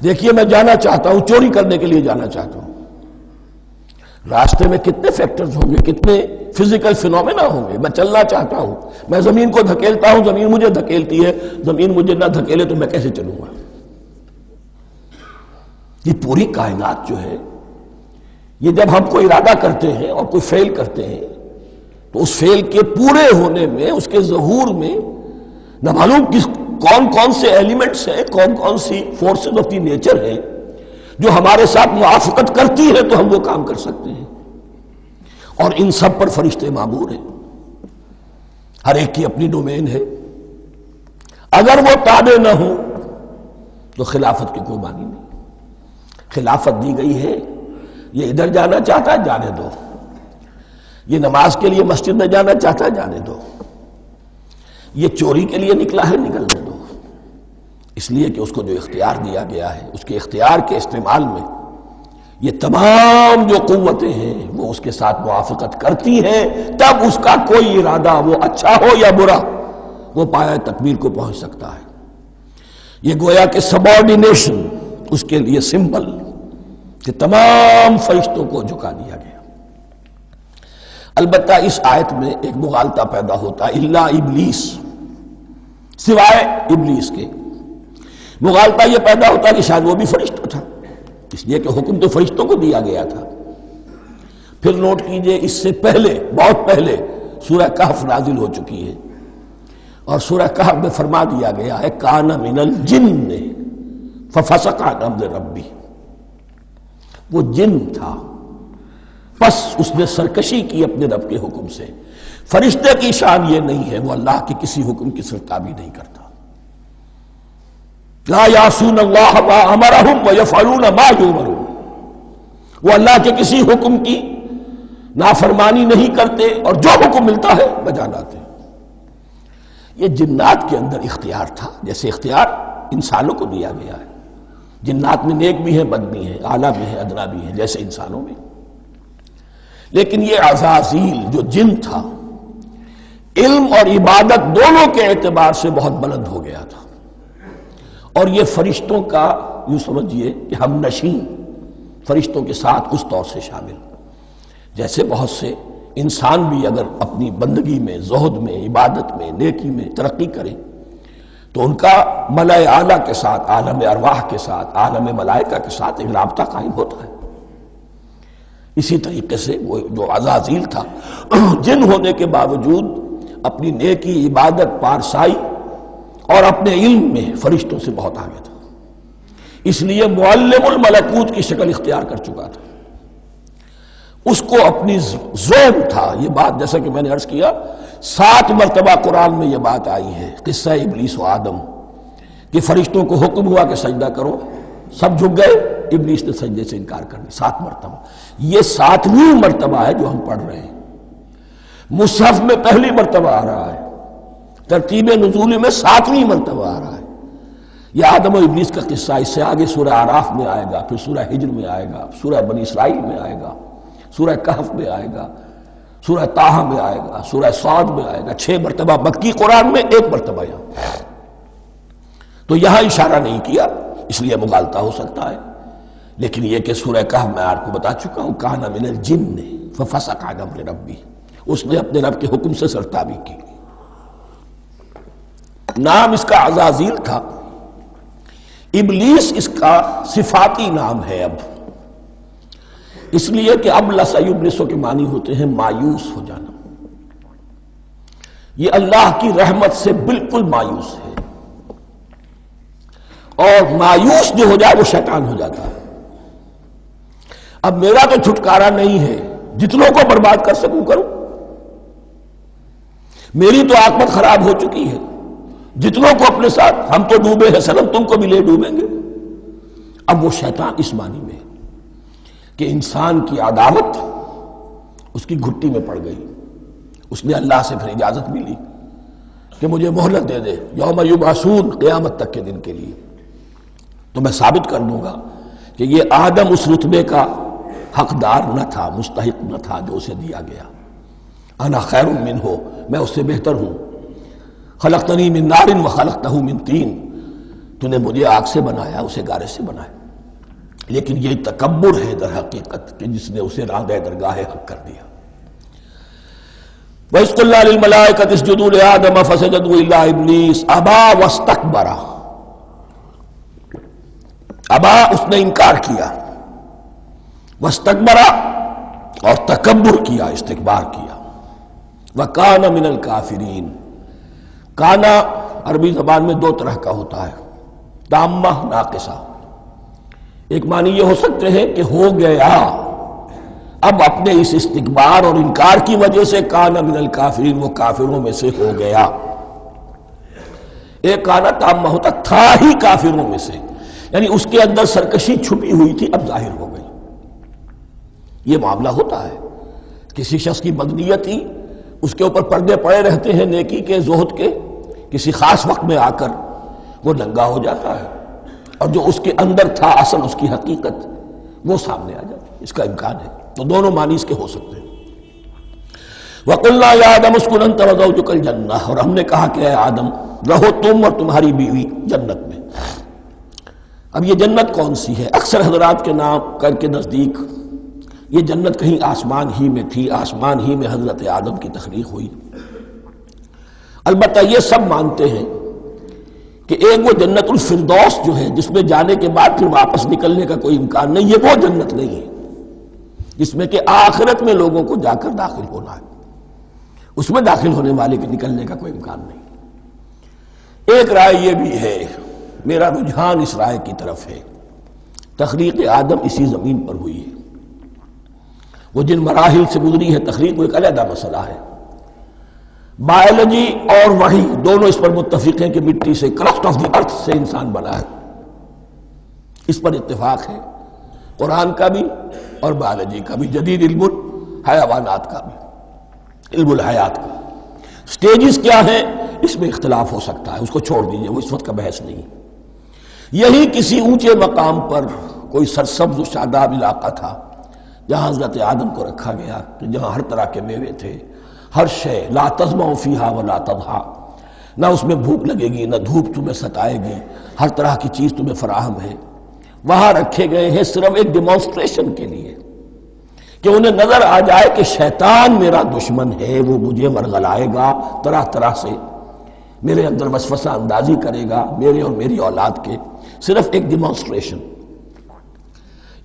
دیکھیے میں جانا چاہتا ہوں، چوری کرنے کے لیے جانا چاہتا ہوں، راستے میں کتنے فیکٹرز ہوں گے، کتنے فزیکل فینومینا ہوں گے. میں چلنا چاہتا ہوں، میں زمین کو دھکیلتا ہوں، زمین مجھے دھکیلتی ہے. زمین مجھے نہ دھکیلے تو میں کیسے چلوں گا؟ یہ پوری کائنات جو ہے، یہ جب ہم کو ارادہ کرتے ہیں اور کوئی فیل کرتے ہیں تو اس فیل کے پورے ہونے میں، اس کے ظہور میں نہ معلوم کون کون سے ایلیمنٹس ہیں، کون کون سی فورسز آف دی نیچر ہیں جو ہمارے ساتھ موافقت کرتی ہے تو ہم وہ کام کر سکتے ہیں. اور ان سب پر فرشتے مامور ہیں، ہر ایک کی اپنی ڈومین ہے. اگر وہ تابع نہ ہوں تو خلافت کی کوئی معنی نہیں. خلافت دی گئی ہے، یہ ادھر جانا چاہتا ہے جانے دو، یہ نماز کے لیے مسجد میں جانا چاہتا ہے جانے دو، یہ چوری کے لیے نکلا ہے نکلنے دو. اس لیے کہ اس کو جو اختیار دیا گیا ہے، اس کے اختیار کے استعمال میں یہ تمام جو قوتیں ہیں وہ اس کے ساتھ موافقت کرتی ہیں، تب اس کا کوئی ارادہ، وہ اچھا ہو یا برا، وہ پایہ تکمیل کو پہنچ سکتا ہے. یہ گویا کہ سبارڈینیشن اس کے لیے سمبل کہ تمام فرشتوں کو جھکا دیا گیا. البتہ اس آیت میں ایک مغالطہ پیدا ہوتا ہے، الا ابلیس، سوائے ابلیس کے. مغالطہ یہ پیدا ہوتا کہ شاید وہ بھی فرشتہ تھا، اس لیے کہ حکم تو فرشتوں کو دیا گیا تھا۔ پھر نوٹ کیجئے اس سے پہلے، بہت پہلے سورہ کہف نازل ہو چکی ہے، اور سورہ کہف میں فرما دیا گیا ہے کان من الجن ففسق عن امر ربی، وہ جن تھا پس اس نے سرکشی کی اپنے رب کے حکم سے۔ فرشتے کی شان یہ نہیں ہے، وہ اللہ کے کسی حکم کی سرتابی نہیں کرتا۔ لا یعصون اللہ ما امرہم ویفعلون ما یؤمرون، وہ اللہ کے کسی حکم کی نافرمانی نہیں کرتے اور جو حکم ملتا ہے بجا لاتے ہیں۔ یہ جنات کے اندر اختیار تھا، جیسے اختیار انسانوں کو دیا گیا ہے۔ جنات میں نیک بھی ہیں، بد بھی ہیں، اعلیٰ بھی ہیں، ادنا بھی ہیں، جیسے انسانوں میں۔ لیکن یہ عزازیل جو جن تھا، علم اور عبادت دونوں کے اعتبار سے بہت بلند ہو گیا تھا، اور یہ فرشتوں کا یوں سمجھیے کہ ہم نشین، فرشتوں کے ساتھ اس طور سے شامل، جیسے بہت سے انسان بھی اگر اپنی بندگی میں، زہد میں، عبادت میں، نیکی میں ترقی کریں تو ان کا ملائے اعلیٰ کے ساتھ، عالم ارواح کے ساتھ، عالم ملائکہ کے ساتھ ایک رابطہ قائم ہوتا ہے۔ اسی طریقے سے وہ جو عزازیل تھا، جن ہونے کے باوجود اپنی نیکی، عبادت، پارسائی اور اپنے علم میں فرشتوں سے بہت آگے تھا، اس لیے معلم الملکوت کی شکل اختیار کر چکا تھا۔ اس کو اپنی ذوق تھا، یہ بات جیسا کہ میں نے عرض کیا 7 مرتبہ قرآن میں یہ بات آئی ہے، قصہ ابلیس و آدم، کہ فرشتوں کو حکم ہوا کہ سجدہ کرو، سب جھک گئے، ابلیس نے سجدے سے انکار کر دیا 7 مرتبہ۔ یہ 7ویں مرتبہ ہے جو ہم پڑھ رہے ہیں، مصحف میں پہلی مرتبہ آ رہا ہے، ترتیب نزول میں 7ویں مرتبہ آ رہا ہے۔ یہ آدم و ابلیس کا قصہ اس سے آگے سورہ اعراف میں آئے گا، پھر سورہ ہجر میں آئے گا، سورہ بنی اسرائیل میں آئے گا، سورہ کہف میں آئے گا، سورہ طٰہٰ میں آئے گا، سورہ صاد میں آئے گا، 6 مرتبہ مکی قرآن میں، 1 مرتبہ یہاں۔ تو یہاں اشارہ نہیں کیا، اس لیے مغالطہ ہو سکتا ہے، لیکن یہ کہ سورہ کہف میں آپ کو بتا چکا ہوں کان من الجن ففسق عن امر ربی، اس نے اپنے رب کے حکم سے سرتابی کی۔ نام اس کا عزازیل تھا، ابلیس اس کا صفاتی نام ہے اب، اس لیے کہ اب لسیبلسو کے معنی ہوتے ہیں مایوس ہو جانا، یہ اللہ کی رحمت سے بالکل مایوس ہے، اور مایوس جو ہو جائے وہ شیطان ہو جاتا ہے۔ اب میرا تو چھٹکارا نہیں ہے، جتنوں کو برباد کر سکوں کروں، میری تو عاقبت خراب ہو چکی ہے، جتنوں کو اپنے ساتھ، ہم تو ڈوبے ہیں سنم، تم کو بھی لے ڈوبیں گے۔ اب وہ شیطان اس معنی میں کہ انسان کی عداوت اس کی گھٹی میں پڑ گئی، اس نے اللہ سے پھر اجازت بھی لی کہ مجھے مہلت دے دے، یوم یبعثون، قیامت تک کے دن کے لیے، تو میں ثابت کر دوں گا کہ یہ آدم اس رتبے کا حقدار نہ تھا، مستحق نہ تھا جو اسے دیا گیا۔ انا خیر منہ، میں اس سے بہتر ہوں، خلقتنی من نار وخلقتہ من طین، تو نے مجھے آگ سے بنایا، اسے گارے سے بنایا۔ لیکن یہ تکبر ہے در حقیقت کہ جس نے اسے راندہ درگاہ حق کر دیا۔ وَإِذْ قُلْنَا لِلْمَلَائِكَةِ اسْجُدُوا لِآدَمَ فَسَجَدُوا إِلَّا إِبْلِيسَ أَبَىٰ وَاسْتَكْبَرَ، ابا اس نے انکار کیا، واستکبر اور تکبر کیا، استکبار کیا، وَكَانَ مِنَ الْكَافِرِينَ۔ کانا عربی زبان میں 2 طرح کا ہوتا ہے، تامہ، ناقصہ۔ ایک معنی یہ ہو سکتے ہیں کہ ہو گیا، اب اپنے اس استکبار اور انکار کی وجہ سے کانا من الکافرین، وہ کافروں میں سے ہو گیا۔ ایک کانا تامہ ہوتا تھا ہی کافروں میں سے، یعنی اس کے اندر سرکشی چھپی ہوئی تھی، اب ظاہر ہو گئی۔ یہ معاملہ ہوتا ہے، کسی شخص کی بدنیت ہی اس کے اوپر پردے پڑے رہتے ہیں نیکی کے، زہد کے، کسی خاص وقت میں آ کر وہ ننگا ہو جاتا ہے، اور جو اس کے اندر تھا اصل، اس کی حقیقت، وہ سامنے آ جاتی ہے۔ اس کا امکان ہے، تو دونوں معنی اس کے ہو سکتے ہیں۔ وَقُلْنَا يَا آدَمُ اسْكُنْ أَنْتَ وَزَوْجُكَ الْجَنَّةَ، اور ہم نے کہا کہ اے آدم رہو تم اور تمہاری بیوی جنت میں۔ اب یہ جنت کون سی ہے؟ اکثر حضرات کے نام کر کے نزدیک یہ جنت کہیں آسمان ہی میں تھی، آسمان ہی میں حضرت آدم کی تخلیق ہوئی۔ البتہ یہ سب مانتے ہیں کہ ایک وہ جنت الفردوس جو ہے جس میں جانے کے بعد پھر واپس نکلنے کا کوئی امکان نہیں، یہ وہ جنت نہیں ہے جس میں کہ آخرت میں لوگوں کو جا کر داخل ہونا ہے، اس میں داخل ہونے والے کے نکلنے کا کوئی امکان نہیں۔ ایک رائے یہ بھی ہے، میرا رجحان اس رائے کی طرف ہے، تخلیق آدم اسی زمین پر ہوئی ہے، وہ جن مراحل سے گزری ہے تخلیق وہ ایک علیحدہ مسئلہ ہے۔ بایولوجی اور وحی دونوں اس پر متفق ہیں کہ مٹی سے، کرسٹ آف دی ارتھ سے انسان بنا ہے، اس پر اتفاق ہے، قرآن کا بھی اور بایولوجی کا بھی، جدید علم الحیوانات کا بھی، علم الحیات کا۔ سٹیجز کیا ہیں اس میں اختلاف ہو سکتا ہے، اس کو چھوڑ دیجئے، وہ اس وقت کا بحث نہیں۔ یہی کسی اونچے مقام پر کوئی سرسبز و شاداب علاقہ تھا جہاں حضرت آدم کو رکھا گیا، جہاں ہر طرح کے میوے تھے، ہر شے، لا تظمأ فیہا ولا تضحیٰ، نہ اس میں بھوک لگے گی، نہ دھوپ تمہیں ستائے گی، ہر طرح کی چیز تمہیں فراہم ہے۔ وہاں رکھے گئے ہیں صرف ایک ڈیمانسٹریشن کے لیے کہ انہیں نظر آ جائے کہ شیطان میرا دشمن ہے، وہ مجھے ورغلائے گا، طرح طرح سے میرے اندر وسوسہ اندازی کرے گا، میرے اور میری اولاد کے، صرف ایک ڈیمانسٹریشن۔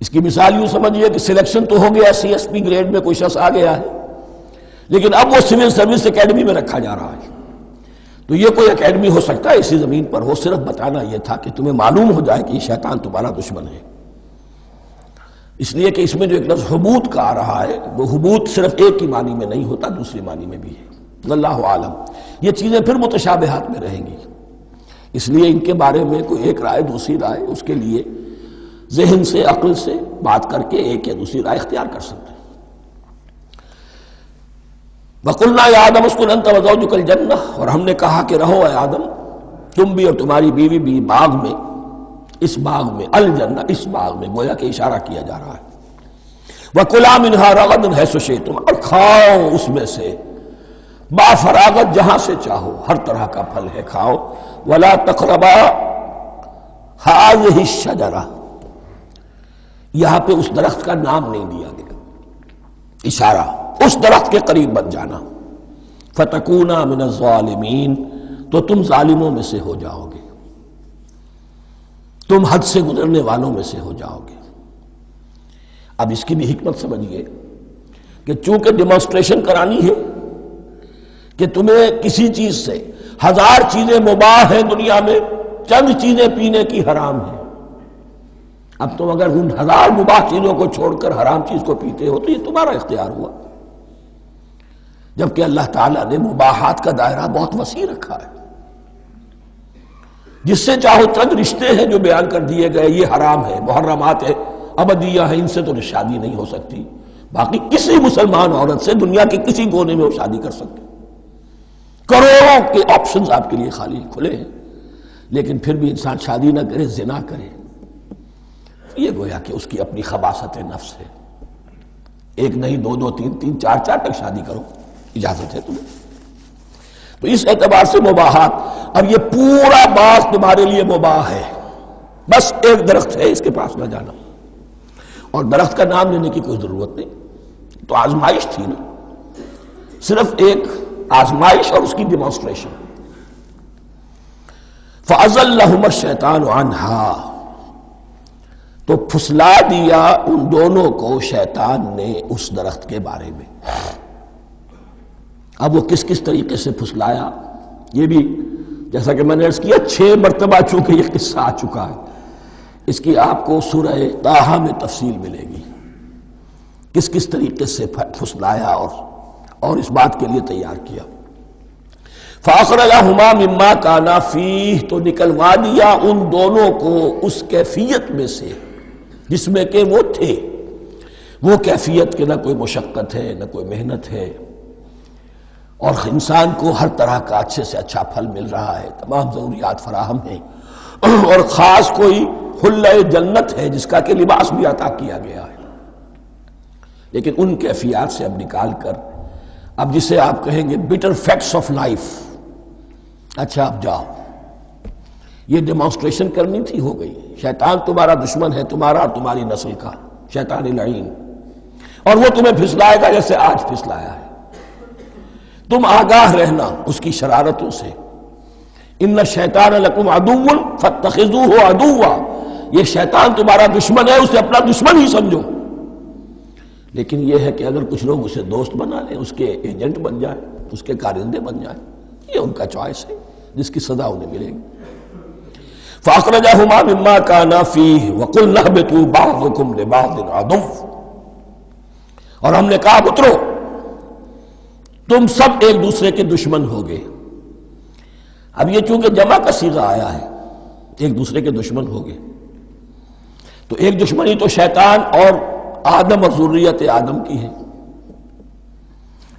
اس کی مثال یوں سمجھیے کہ سلیکشن تو ہو گیا، سی ایس پی گریڈ میں کوئی شخص آ گیا ہے، لیکن اب وہ سول سروس اکیڈمی میں رکھا جا رہا ہے۔ تو یہ کوئی اکیڈمی ہو سکتا ہے اسی زمین پر ہو، صرف بتانا یہ تھا کہ تمہیں معلوم ہو جائے کہ یہ شیطان تمہارا دشمن ہے۔ اس لیے کہ اس میں جو ایک لفظ حبوط کا آ رہا ہے، وہ حبوط صرف ایک کی معنی میں نہیں ہوتا، دوسری معنی میں بھی ہے، اللہ عالم۔ یہ چیزیں پھر متشابہات میں رہیں گی، اس لیے ان کے بارے میں کوئی ایک رائے دوسری رائے، اس کے لیے ذہن سے، عقل سے بات کر کے ایک یا دوسری رائے اختیار کر سکتے ہیں۔ وَقُلْنَا يَا آدَمُ اسْكُنْ أَنْتَ وَزَوْجُكَ الْجَنَّةَ، اور ہم نے کہا کہ رہو اے آدم، تم بھی اور تمہاری بیوی بھی باغ میں، اس باغ میں، الجنہ، اس باغ میں، گویا کہ اشارہ کیا جا رہا ہے۔ وَكُلَا مِنْهَا رَغَدًا حَيْثُ شِئْتُمْ، اور کھاؤ اس میں سے با فراغت جہاں سے چاہو، ہر طرح کا پھل ہے کھاؤ۔ وَلَا تَقْرَبَا هَٰذِهِ الشَّجَرَةَ، یہاں پہ اس درخت کا نام نہیں دیا گیا، اشارہ اس درخت کے قریب مت جانا۔ فَتَكُونَا مِنَ الظَّالِمِينَ، تو تم ظالموں میں سے ہو جاؤ گے، تم حد سے گزرنے والوں میں سے ہو جاؤ گے۔ اب اس کی بھی حکمت سمجھیے کہ چونکہ ڈیمانسٹریشن کرانی ہے کہ تمہیں کسی چیز سے، ہزار چیزیں مباح ہیں دنیا میں، چند چیزیں پینے کی حرام ہیں، اب تم اگر ان ہزار مباح چیزوں کو چھوڑ کر حرام چیز کو پیتے ہو تو یہ تمہارا اختیار ہوا، جبکہ اللہ تعالیٰ نے مباحات کا دائرہ بہت وسیع رکھا ہے۔ جس سے چاہو چند رشتے ہیں جو بیان کر دیے گئے، یہ حرام ہے، محرمات ہے، ابدیہ ہیں، ان سے تو شادی نہیں ہو سکتی، باقی کسی مسلمان عورت سے دنیا کے کسی کونے میں وہ شادی کر سکتے، کروڑوں کے آپشنز آپ کے لیے خالی کھلے ہیں، لیکن پھر بھی انسان شادی نہ کرے، زنا کرے، یہ گویا کہ اس کی اپنی خباثت نفس ہے۔ ایک نہیں، دو دو، تین تین، چار چار تک شادی کرو، اجازت ہے تمہیں۔ تو اس اعتبار سے مباحات، اب یہ پورا باغ تمہارے لیے مباح ہے، بس ایک درخت ہے، اس کے پاس نہ جانا، اور درخت کا نام لینے کی کوئی ضرورت نہیں، تو آزمائش تھی نا، صرف ایک آزمائش اور اس کی ڈیمانسٹریشن۔ فَأَزَلَّهُمَا الشَّيْطَانُ عَنْهَا، تو پھسلا دیا ان دونوں کو شیطان نے اس درخت کے بارے میں۔ اب وہ کس کس طریقے سے پھسلایا، یہ بھی جیسا کہ میں نے عرض کیا 6 مرتبہ چونکہ یہ قصہ آ چکا ہے، اس کی آپ کو سورہ طٰہٰ میں تفصیل ملے گی، کس کس طریقے سے پھسلایا اور اس بات کے لیے تیار کیا۔ فَأَخْرَجَهُمَا مِمَّا كَانَا فِيهِ، تو نکلوا دیا ان دونوں کو اس کیفیت میں سے جس میں کہ وہ تھے، وہ کیفیت کہ نہ کوئی مشقت ہے، نہ کوئی محنت ہے، اور انسان کو ہر طرح کا اچھے سے اچھا پھل مل رہا ہے، تمام ضروریات فراہم ہیں، اور خاص کوئی حلہ جنت ہے جس کا کہ لباس بھی عطا کیا گیا ہے۔ لیکن ان کیفیات سے اب نکال کر، اب جسے آپ کہیں گے bitter facts of life، اچھا اب جاؤ، یہ ڈیمانسٹریشن کرنی تھی، ہو گئی، شیطان تمہارا دشمن ہے، تمہارا اور تمہاری نسل کا، شیطان لعین، اور وہ تمہیں پھسلائے گا جیسے آج پھسلایا ہے۔ تم آگاہ رہنا اس کی شرارتوں سے، ان الشیطان لکم عدو فاتخذوہ عدوا، یہ شیطان تمہارا دشمن ہے، اسے اپنا دشمن ہی سمجھو۔ لیکن یہ ہے کہ اگر کچھ لوگ اسے دوست بنا لیں، اس کے ایجنٹ بن جائیں، اس کے کارندے بن جائیں، یہ ان کا چوائس ہے جس کی سزا انہیں ملے گی۔ فَأَخْرَجَهُمَا مِمَّا كَانَا فِيهِ وَقُلْنَا اهْبِطُوا بَعْضُكُمْ لِبَعْضٍ عَدُوٌّ، اور ہم نے کہا اترو، تم سب ایک دوسرے کے دشمن ہوگے۔ اب یہ چونکہ جمع کا صیغہ آیا ہے، ایک دوسرے کے دشمن ہوگے، تو ایک دشمنی تو شیطان اور آدم اور ذریت آدم کی ہے،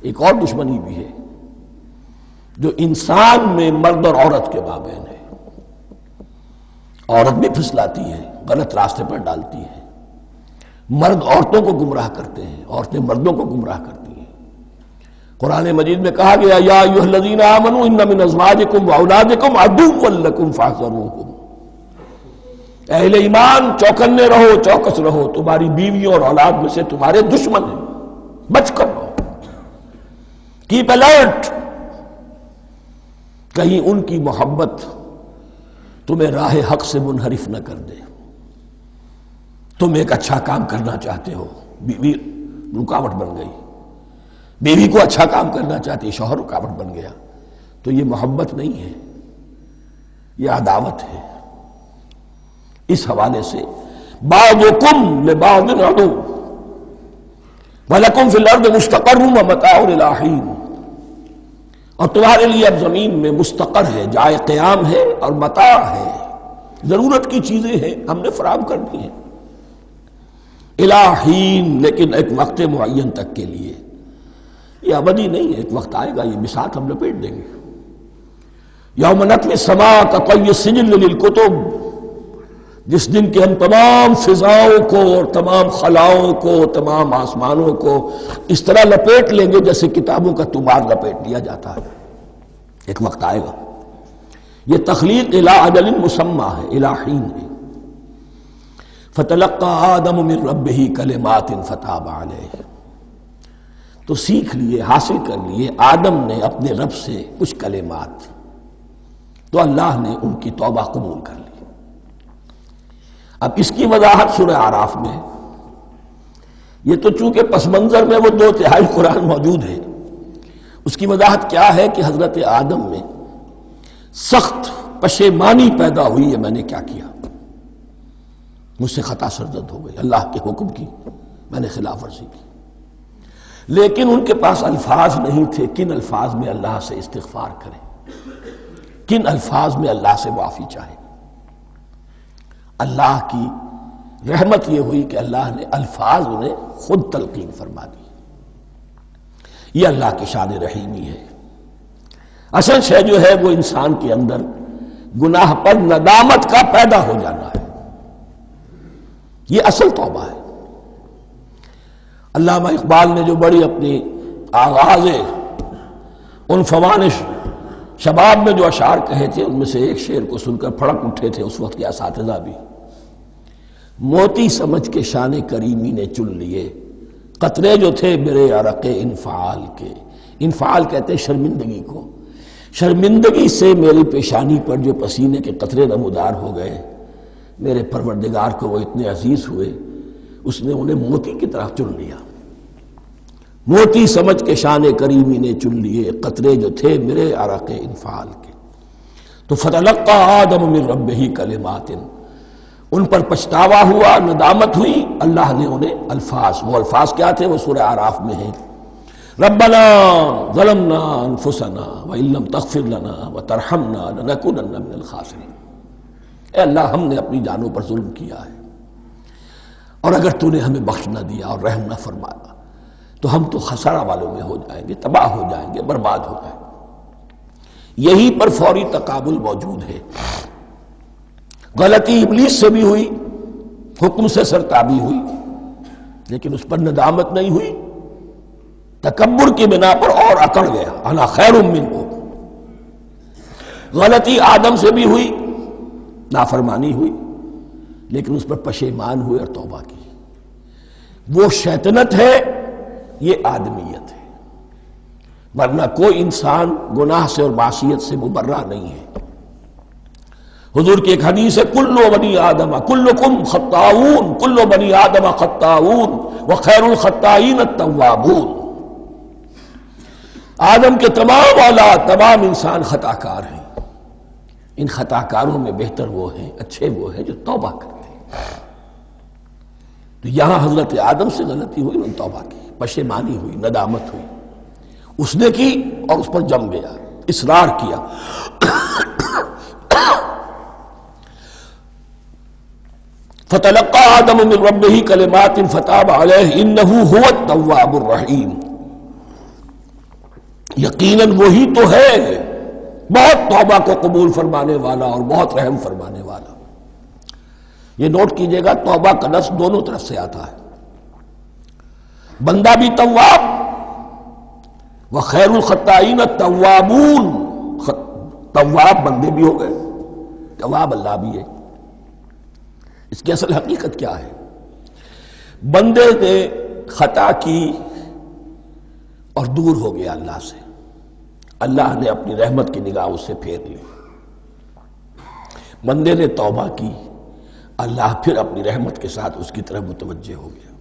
ایک اور دشمنی بھی ہے جو انسان میں مرد اور عورت کے مابین ہے۔ عورت بھی پھسلاتی ہے، غلط راستے پر ڈالتی ہے، مرد عورتوں کو گمراہ کرتے ہیں، عورتیں مردوں کو گمراہ کرتی ہیں۔ قرآن مجید میں کہا گیا یا ایھا الذین آمنوا ان من ازواجکم واولادکم عدوا لکم فاحذروہم، اے اہل ایمان چوکنے رہو، چوکس رہو، تمہاری بیویوں اور اولاد میں سے تمہارے دشمن ہیں، بچ کر رہو، کیپ الرٹ، کہیں ان کی محبت تمہیں راہ حق سے منحرف نہ کر دے۔ تم ایک اچھا کام کرنا چاہتے ہو، بیوی رکاوٹ بن گئی، بیوی کو اچھا کام کرنا چاہتی، شوہر رکاوٹ بن گیا، تو یہ محبت نہیں ہے، یہ عداوت ہے۔ اس حوالے سے بعضکم لبعض عدو وَلَكُمْ فِي الْأَرْضِ مُسْتَقَرٌّ وَمَتَاعٌ إِلَىٰ حِينٍ، اور تمہارے لیے اب زمین میں مستقر ہے، جائے قیام ہے اور متاع ہے، ضرورت کی چیزیں ہیں ہم نے فراہم کر دی ہیں، إِلَىٰ حِينٍ، لیکن ایک وقت معین تک کے لیے، یہ ابدی نہیں ہے، ایک وقت آئے گا یہ بساط ہم لپیٹ دیں گے۔ یوم نطوی السماء کطی السجل للکتب، جس دن کے ہم تمام فضاؤں کو اور تمام خلاؤں کو، تمام آسمانوں کو اس طرح لپیٹ لیں گے جیسے کتابوں کا تمار لپیٹ لیا جاتا ہے۔ ایک وقت آئے گا، یہ تخلیق الی اجل مسمى ہے، الی حین ہے۔ فتلقى آدم من ربہ کلمات فتاب علیہ، تو سیکھ لیے، حاصل کر لیے آدم نے اپنے رب سے کچھ کلمات، تو اللہ نے ان کی توبہ قبول کر لی۔ اب اس کی وضاحت سورہ اعراف میں ہے، یہ تو چونکہ پس منظر میں وہ 2/3 قرآن موجود ہے، اس کی وضاحت کیا ہے کہ حضرت آدم میں سخت پشیمانی پیدا ہوئی ہے، میں نے کیا کیا، مجھ سے خطا سرزد ہو گئی، اللہ کے حکم کی میں نے خلاف ورزی کی، لیکن ان کے پاس الفاظ نہیں تھے کن الفاظ میں اللہ سے استغفار کریں، کن الفاظ میں اللہ سے معافی چاہیں۔ اللہ کی رحمت یہ ہوئی کہ اللہ نے الفاظ انہیں خود تلقین فرما دی۔ یہ اللہ کی شان رحیمی ہے۔ اصل شے جو ہے وہ انسان کے اندر گناہ پر ندامت کا پیدا ہو جانا ہے، یہ اصل توبہ ہے۔ علامہ اقبال نے جو بڑی اپنی آغاز عنفوان شباب میں جو اشعار کہے تھے، ان میں سے ایک شعر کو سن کر پھڑک اٹھے تھے اس وقت کے اساتذہ بھی۔ موتی سمجھ کے شان کریمی نے چن لیے، قطرے جو تھے میرے عرق انفعال کے، انفعال کہتے ہیں شرمندگی کو، شرمندگی سے میری پیشانی پر جو پسینے کے قطرے نمودار ہو گئے، میرے پروردگار کو وہ اتنے عزیز ہوئے، اس نے انہیں موتی کی طرف چن لیا۔ موتی سمجھ کے شان کریمی نے چن لیے، قطرے جو تھے میرے عرق انفعال کے۔ تو فتلقى آدم من ربہ کلمات، ان پر پچھتاوا ہوا، ندامت ہوئی، اللہ نے انہیں الفاظ، وہ الفاظ کیا تھے وہ سورہ اعراف میں ہیں، ربنا ظلمنا انفسنا وان لم تغفر لنا وترحمنا لنکونن من الخاسرین، اے اللہ ہم نے اپنی جانوں پر ظلم کیا ہے، اور اگر تو نے ہمیں بخش نہ دیا اور رحم نہ فرمایا تو ہم تو خسارہ والوں میں ہو جائیں گے، تباہ ہو جائیں گے، برباد ہو جائیں گے۔ یہی پر فوری تقابل موجود ہے۔ غلطی ابلیس سے بھی ہوئی، حکم سے سرتابی ہوئی، لیکن اس پر ندامت نہیں ہوئی، تکبر کی بنا پر اور اکڑ گیا، انا خیر منہ۔ غلطی آدم سے بھی ہوئی، نافرمانی ہوئی، لیکن اس پر پشیمان ہوئے اور توبہ کی۔ وہ شیطنت ہے، یہ آدمیت ہے، ورنہ کوئی انسان گناہ سے اور معصیت سے مبرہ نہیں ہے۔ حضور کی ایک حدیث ہے کلو بنی آدم کلکم خطاؤون کلو بنی آدم خطاؤون وخیر الخطائین التوابون، آدم کے تمام اولاد تمام انسان خطا کار ہیں، ان خطا کاروں میں بہتر وہ ہیں، اچھے وہ ہیں جو توبہ کرتے ہیں۔ تو یہاں حضرت آدم سے غلطی ہوئی، انہوں نے توبہ کی، پشیمانی ہوئی، ندامت ہوئی، اس نے کی اور اس پر جم گیا، اصرار کیا۔ فتلقى آدم من ربه كلمات فتاب عليه انه هو التواب الرحیم، یقیناً وہی تو ہے بہت توبہ کو قبول فرمانے والا اور بہت رحم فرمانے والا۔ یہ نوٹ کیجئے گا، توبہ کا لفظ دونوں طرف سے آتا ہے، بندہ بھی تواب وخیر الخطائین التوابون، تواب بندے بھی ہو گئے، تواب اللہ بھی ہے۔ اس کی اصل حقیقت کیا ہے؟ بندے نے خطا کی اور دور ہو گیا اللہ سے، اللہ نے اپنی رحمت کی نگاہ اس سے پھیر لی، بندے نے توبہ کی، اللہ پھر اپنی رحمت کے ساتھ اس کی طرف متوجہ ہو گیا۔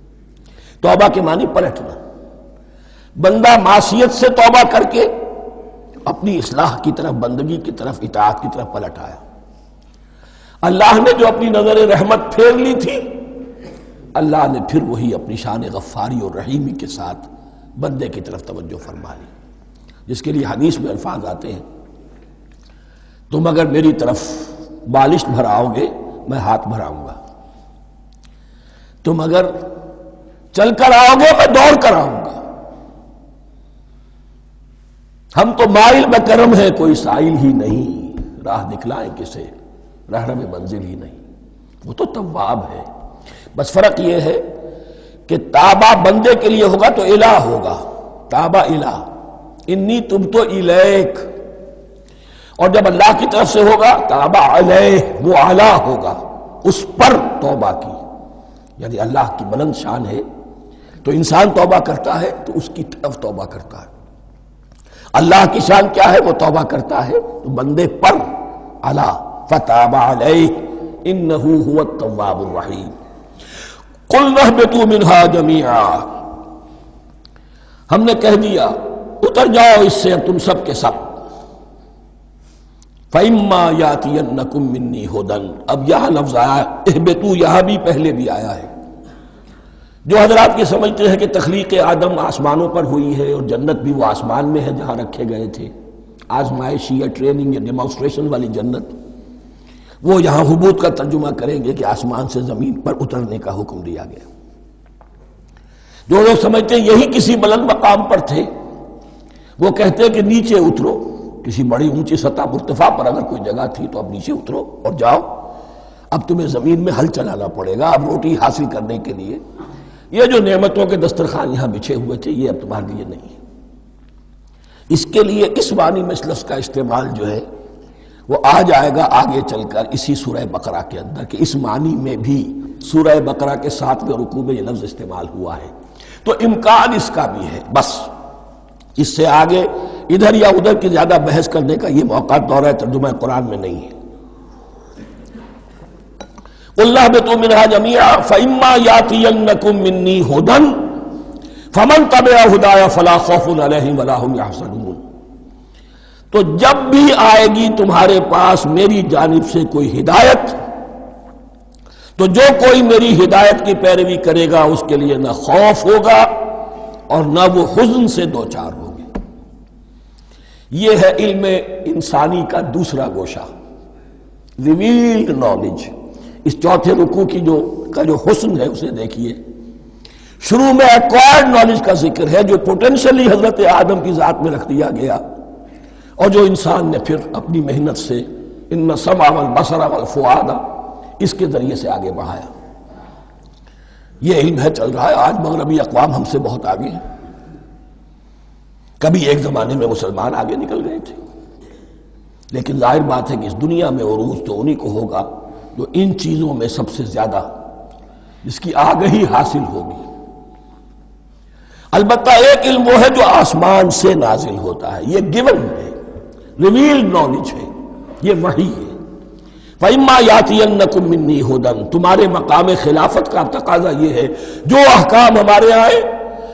توبہ کے معنی پلٹنا، بندہ معصیت سے توبہ کر کے اپنی اصلاح کی طرف، بندگی کی طرف، اطاعت کی طرف پلٹ آیا۔ اللہ نے جو اپنی نظر رحمت پھیر لی تھی، اللہ نے پھر وہی اپنی شان غفاری اور رحیمی کے ساتھ بندے کی طرف توجہ فرما لی، جس کے لیے حدیث میں الفاظ آتے ہیں، تم اگر میری طرف بالشت بھراؤ گے میں ہاتھ بھراؤں گا، تم اگر چل کر آؤ گے میں دوڑ کر آؤں گا، ہم تو مائل بکرم ہیں کوئی سائل ہی نہیں، راہ دکھلائیں کسے رہنم منزل ہی نہیں، وہ تو تواب ہے۔ بس فرق یہ ہے کہ تابہ بندے کے لیے ہوگا تو الہ ہوگا، تابہ الہ، انی تبتو الیک، اور جب اللہ کی طرف سے ہوگا تابہ علیہ، وہ اعلیٰ ہوگا، اس پر توبہ کی، یعنی اللہ کی بلند شان ہے تو انسان توبہ کرتا ہے تو اس کی طرف توبہ کرتا ہے، اللہ کی شان کیا ہے؟ وہ توبہ کرتا ہے تو بندے پر اعلیٰ، فتاب علیہ انہ هو التواب الرحیم۔ قلنا اہبطوا منہا جمیعا، ہم نے کہہ دیا اتر جاؤ اس سے تم سب کے سب، فإما یاتینکم منی ھدی، اب یہاں لفظ آیا اہبطوا، یہاں بھی پہلے بھی آیا ہے۔ جو حضرات یہ سمجھتے ہیں کہ تخلیق آدم آسمانوں پر ہوئی ہے اور جنت بھی وہ آسمان میں ہے جہاں رکھے گئے تھے، آزمائشی یا ٹریننگ یا ڈیمانسٹریشن والی جنت، وہ یہاں حبوط کا ترجمہ کریں گے کہ آسمان سے زمین پر اترنے کا حکم دیا گیا۔ جو لوگ سمجھتے ہیں یہی کسی بلند مقام پر تھے، وہ کہتے ہیں کہ نیچے اترو، کسی بڑی اونچی سطح مرتفع پر اگر کوئی جگہ تھی تو اب نیچے اترو اور جاؤ، اب تمہیں زمین میں ہل چلانا پڑے گا اب روٹی حاصل کرنے کے لیے، یہ جو نعمتوں کے دسترخوان یہاں بچھے ہوئے تھے یہ اب تمہارے لیے نہیں ہے۔ اس کے لیے اس معنی میں اس لفظ کا استعمال جو ہے وہ آ جائے گا آگے چل کر اسی سورہ بقرہ کے اندر، کہ اس معنی میں بھی سورہ بقرہ کے 7ویں رکوع میں یہ لفظ استعمال ہوا ہے، تو امکان اس کا بھی ہے۔ بس اس سے آگے ادھر یا ادھر کی زیادہ بحث کرنے کا یہ موقع دورہ ترجمہ قرآن میں نہیں ہے۔ قُلْ اهْبِطُوا مِنْهَا جَمِيعًا فَإِمَّا يَأْتِيَنَّكُم مِّنِّي هُدًى فَمَن تَبِعَ هُدَايَ فَلَا خَوْفٌ عَلَيْهِمْ وَلَا هُمْ يَحْزَنُونَ، تو جب بھی آئے گی تمہارے پاس میری جانب سے کوئی ہدایت، تو جو کوئی میری ہدایت کی پیروی کرے گا اس کے لیے نہ خوف ہوگا اور نہ وہ حزن سے دوچار ہوگی۔ یہ ہے علم انسانی کا دوسرا گوشہ، ریویلڈ نالج۔ اس چوتھے رکوع کی جو حسن ہے اسے دیکھیے، شروع میں ایکوائرڈ نالج کا ذکر ہے جو پوٹینشلی حضرت آدم کی ذات میں رکھ دیا گیا، اور جو انسان نے پھر اپنی محنت سے ان السمع والبصر والفؤاد اس کے ذریعے سے آگے بڑھایا۔ یہ علم ہے چل رہا ہے، آج مغربی اقوام ہم سے بہت آگے ہیں، کبھی ایک زمانے میں مسلمان آگے نکل گئے تھے، لیکن ظاہر بات ہے کہ اس دنیا میں عروج تو انہی کو ہوگا جو ان چیزوں میں سب سے زیادہ جس کی آگہی حاصل ہوگی۔ البتہ ایک علم وہ ہے جو آسمان سے نازل ہوتا ہے، یہ گیون ہے، ریویلڈ نالج ہے، یہ وحی ہے۔ فَإِمَّا يَأْتِيَنَّكُم مِّنِّي هُدًى، تمہارے مقام خلافت کا تقاضا یہ ہے جو احکام ہمارے آئے،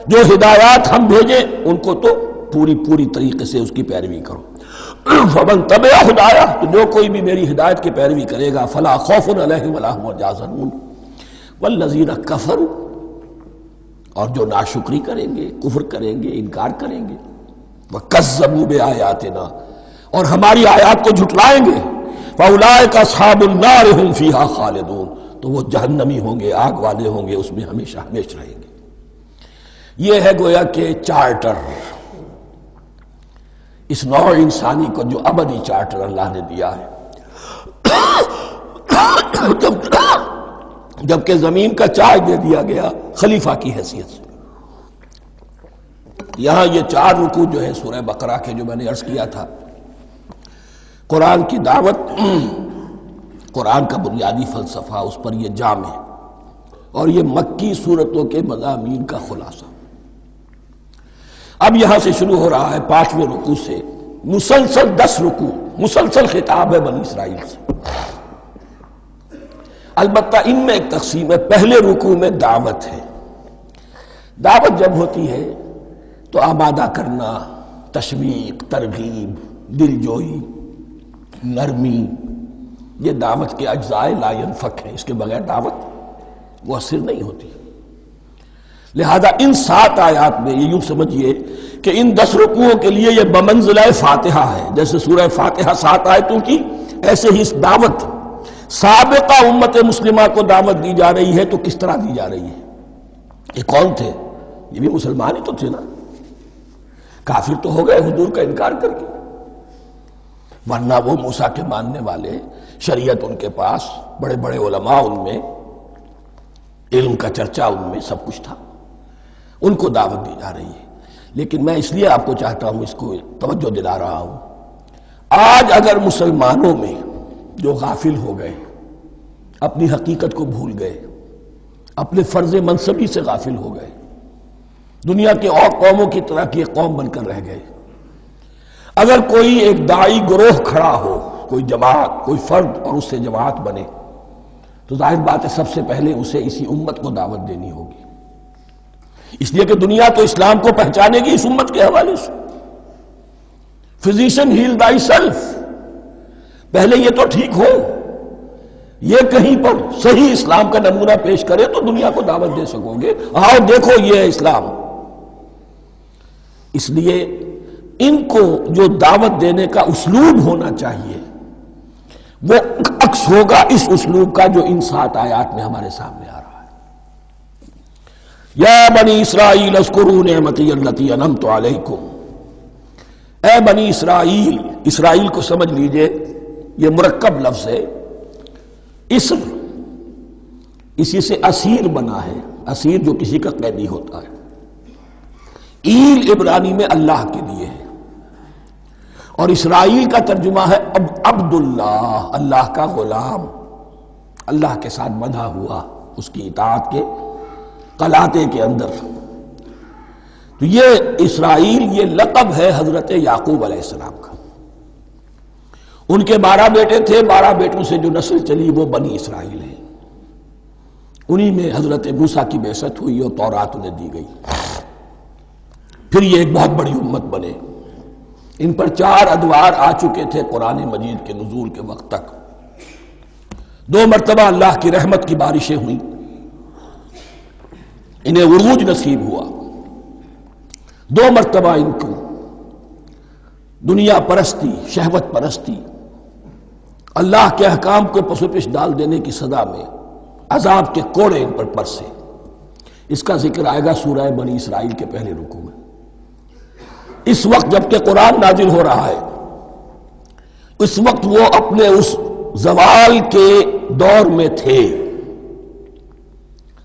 جو ہدایات ہم بھیجیں، ان کو تو پوری طریقے سے اس کی پیروی کرو۔ فَمَن تَبِعَ ہدایٰ، تو جو کوئی بھی میری ہدایت کی پیروی کرے گا، فَلَا خَوْفٌ عَلَيْهِمْ وَلَا هُمْ يَحْزَنُونَ وَالَّذِينَ كَفَرُوا، اور جو ناشکری کریں گے، کفر کریں گے، انکار کریں گے، وَكَذَّبُوا بِآيَاتِنَا، اور ہماری آیات کو جھٹلائیں گے، فَأُولَٰئِكَ أَصْحَابُ النَّارِ هُمْ فِيهَا خَالِدُونَ، تو وہ جہنمی ہوں گے، آگ والے ہوں گے، اس میں ہمیشہ ہمیشہ رہیں گے۔ یہ ہے گویا کہ چارٹر، اس نوع انسانی کو جو ابدی چارٹر اللہ نے دیا ہے۔ جبکہ زمین کا چارج دے دیا گیا خلیفہ کی حیثیت سے۔ یہاں یہ 4 رکوع جو ہے سورہ بقرہ کے، جو میں نے عرض کیا تھا، قرآن کی دعوت، قرآن کا بنیادی فلسفہ، اس پر یہ جام ہے، اور یہ مکی صورتوں کے مضامین کا خلاصہ۔ اب یہاں سے شروع ہو رہا ہے 5ویں رکوع سے، مسلسل 10 رکوع، مسلسل خطاب ہے بنی اسرائیل سے۔ البتہ ان میں ایک تقسیم ہے، پہلے رکوع میں دعوت ہے۔ دعوت جب ہوتی ہے تو آمادہ کرنا، تشویق، ترغیب، دلجوئی، نرمی، یہ دعوت کے اجزاء لا ینفک ہیں، اس کے بغیر دعوت مؤثر نہیں ہوتی۔ لہذا ان 7 آیات میں یہ یوں سمجھیے کہ ان 10 رکوعوں کے لیے یہ بمنزلہ فاتحہ ہے، جیسے سورہ فاتحہ 7 آیتوں کی، ایسے ہی اس دعوت سابقہ امت مسلمہ کو دعوت دی جا رہی ہے۔ تو کس طرح دی جا رہی ہے؟ یہ کون تھے؟ یہ بھی مسلمان ہی تو تھے نا، کافر تو ہو گئے حضور کا انکار کر کے، ورنہ وہ موسیٰ کے ماننے والے، شریعت ان کے پاس، بڑے بڑے علماء ان میں، علم کا چرچا ان میں، سب کچھ تھا، ان کو دعوت دی جا رہی ہے۔ لیکن میں اس لیے آپ کو چاہتا ہوں، اس کو توجہ دلا رہا ہوں، آج اگر مسلمانوں میں جو غافل ہو گئے، اپنی حقیقت کو بھول گئے، اپنے فرض منصبی سے غافل ہو گئے، دنیا کے اور قوموں کی طرح کی ایک قوم بن کر رہ گئے، اگر کوئی ایک داعی گروہ کھڑا ہو، کوئی جماعت، کوئی فرد، اور اس سے جماعت بنے، تو ظاہر بات ہے سب سے پہلے اسے اسی امت کو دعوت دینی ہوگی، اس لیے کہ دنیا تو اسلام کو پہچانے گی اس امت کے حوالے سے۔ فزیشن ہیل تھائی سیلف، پہلے یہ تو ٹھیک ہو، یہ کہیں پر صحیح اسلام کا نمونہ پیش کرے تو دنیا کو دعوت دے سکو گے، آؤ دیکھو یہ ہے اسلام۔ اس لیے ان کو جو دعوت دینے کا اسلوب ہونا چاہیے وہ عکس ہوگا اس اسلوب کا جو ان 7 آیات میں ہمارے سامنے آ رہا ہے۔ یا بنی اسرائیل اذکروا نعمتی التی انعمت علیکم، اے بنی اسرائیل، اسرائیل کو سمجھ لیجئے یہ مرکب لفظ ہے، اسر، اسی سے اسیر بنا ہے، اسیر جو کسی کا قیدی ہوتا ہے، ایل عبرانی میں اللہ کے لیے ہے، اور اسرائیل کا ترجمہ ہے عبداللہ، اللہ کا غلام، اللہ کے ساتھ بندھا ہوا، اس کی اطاعت کے قلاتے کے اندر۔ تو یہ اسرائیل یہ لقب ہے حضرت یعقوب علیہ السلام کا، ان کے 12 بیٹے تھے، 12 بیٹوں سے جو نسل چلی وہ بنی اسرائیل ہے، انہی میں حضرت موسیٰ کی بعثت ہوئی اور تورات انہیں دی گئی، پھر یہ ایک بہت بڑی امت بنے۔ ان پر 4 ادوار آ چکے تھے قرآن مجید کے نزول کے وقت تک، 2 مرتبہ اللہ کی رحمت کی بارشیں ہوئیں، انہیں عروج نصیب ہوا، 2 مرتبہ ان کو دنیا پرستی، شہوت پرستی، اللہ کے احکام کو پس و پیش ڈال دینے کی سزا میں عذاب کے کوڑے ان پر برسے۔ اس کا ذکر آئے گا سورہ بنی اسرائیل کے پہلے رکوع میں۔ اس وقت جب کہ قرآن نازل ہو رہا ہے، اس وقت وہ اپنے اس زوال کے دور میں تھے۔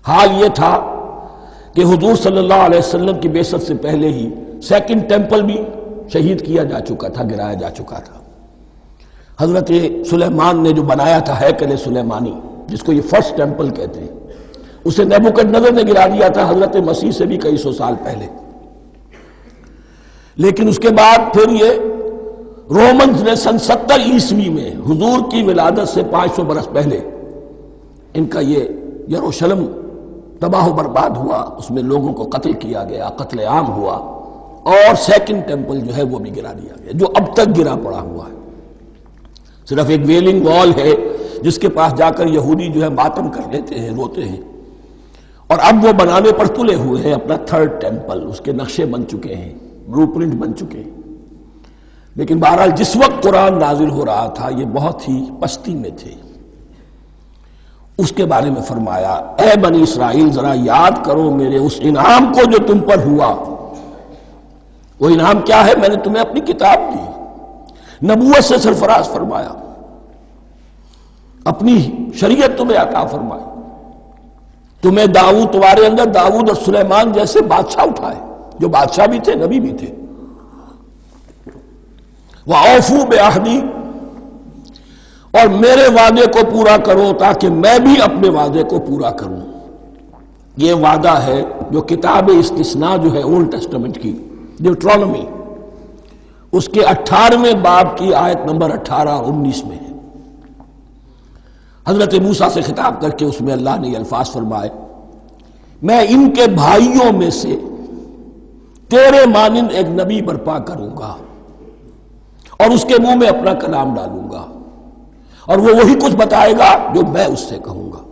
حال یہ تھا کہ حضور صلی اللہ علیہ وسلم کی بعثت سے پہلے ہی 2nd ٹیمپل بھی شہید کیا جا چکا تھا، گرایا جا چکا تھا۔ حضرت سلیمان نے جو بنایا تھا ہیکل سلیمانی، جس کو یہ 1st ٹیمپل کہتے ہیں، اسے نیبوکدنضر نے گرا دیا تھا حضرت مسیح سے بھی کئی سو سال پہلے۔ لیکن اس کے بعد پھر یہ رومنز نے سن 70 عیسوی میں حضور کی ولادت سے 500 برس پہلے ان کا یہ یروشلم تباہ و برباد ہوا، اس میں لوگوں کو قتل کیا گیا، قتل عام ہوا، اور سیکنڈ ٹیمپل جو ہے وہ بھی گرا دیا گیا، جو اب تک گرا پڑا ہوا ہے۔ صرف ایک ویلنگ وال ہے جس کے پاس جا کر یہودی جو ہے ماتم کر لیتے ہیں، روتے ہیں، اور اب وہ بنانے پر تلے ہوئے ہیں اپنا تھرڈ ٹیمپل، اس کے نقشے بن چکے ہیں، بلو پرنٹ بن چکے ہیں۔ لیکن بہرحال جس وقت قرآن نازل ہو رہا تھا یہ بہت ہی پستی میں تھے۔ اس کے بارے میں فرمایا، اے بنی اسرائیل ذرا یاد کرو میرے اس انعام کو جو تم پر ہوا۔ وہ انعام کیا ہے؟ میں نے تمہیں اپنی کتاب دی، نبوت سے سرفراز فرمایا، اپنی شریعت تمہیں عطا فرمائی، تمہیں داؤد، تمہارے اندر داؤد اور سلیمان جیسے بادشاہ اٹھائے جو بادشاہ بھی تھے، نبی بھی تھے۔ وَأَوْفُوا بِعَهْدِي، اور میرے وعدے کو پورا کرو تاکہ میں بھی اپنے وعدے کو پورا کروں۔ یہ وعدہ ہے جو کتاب استثناء جو ہے اولڈ ٹیسٹمنٹ کی، ڈیوٹرانومی، اس کے 18ویں باب کی آیت نمبر 18 اور 19 میں ہے۔ حضرت موسیٰ سے خطاب کر کے اس میں اللہ نے یہ الفاظ فرمائے، میں ان کے بھائیوں میں سے تیرے مانند ایک نبی برپا کروں گا اور اس کے منہ میں اپنا کلام ڈالوں گا، اور وہ وہی کچھ بتائے گا جو میں اس سے کہوں گا۔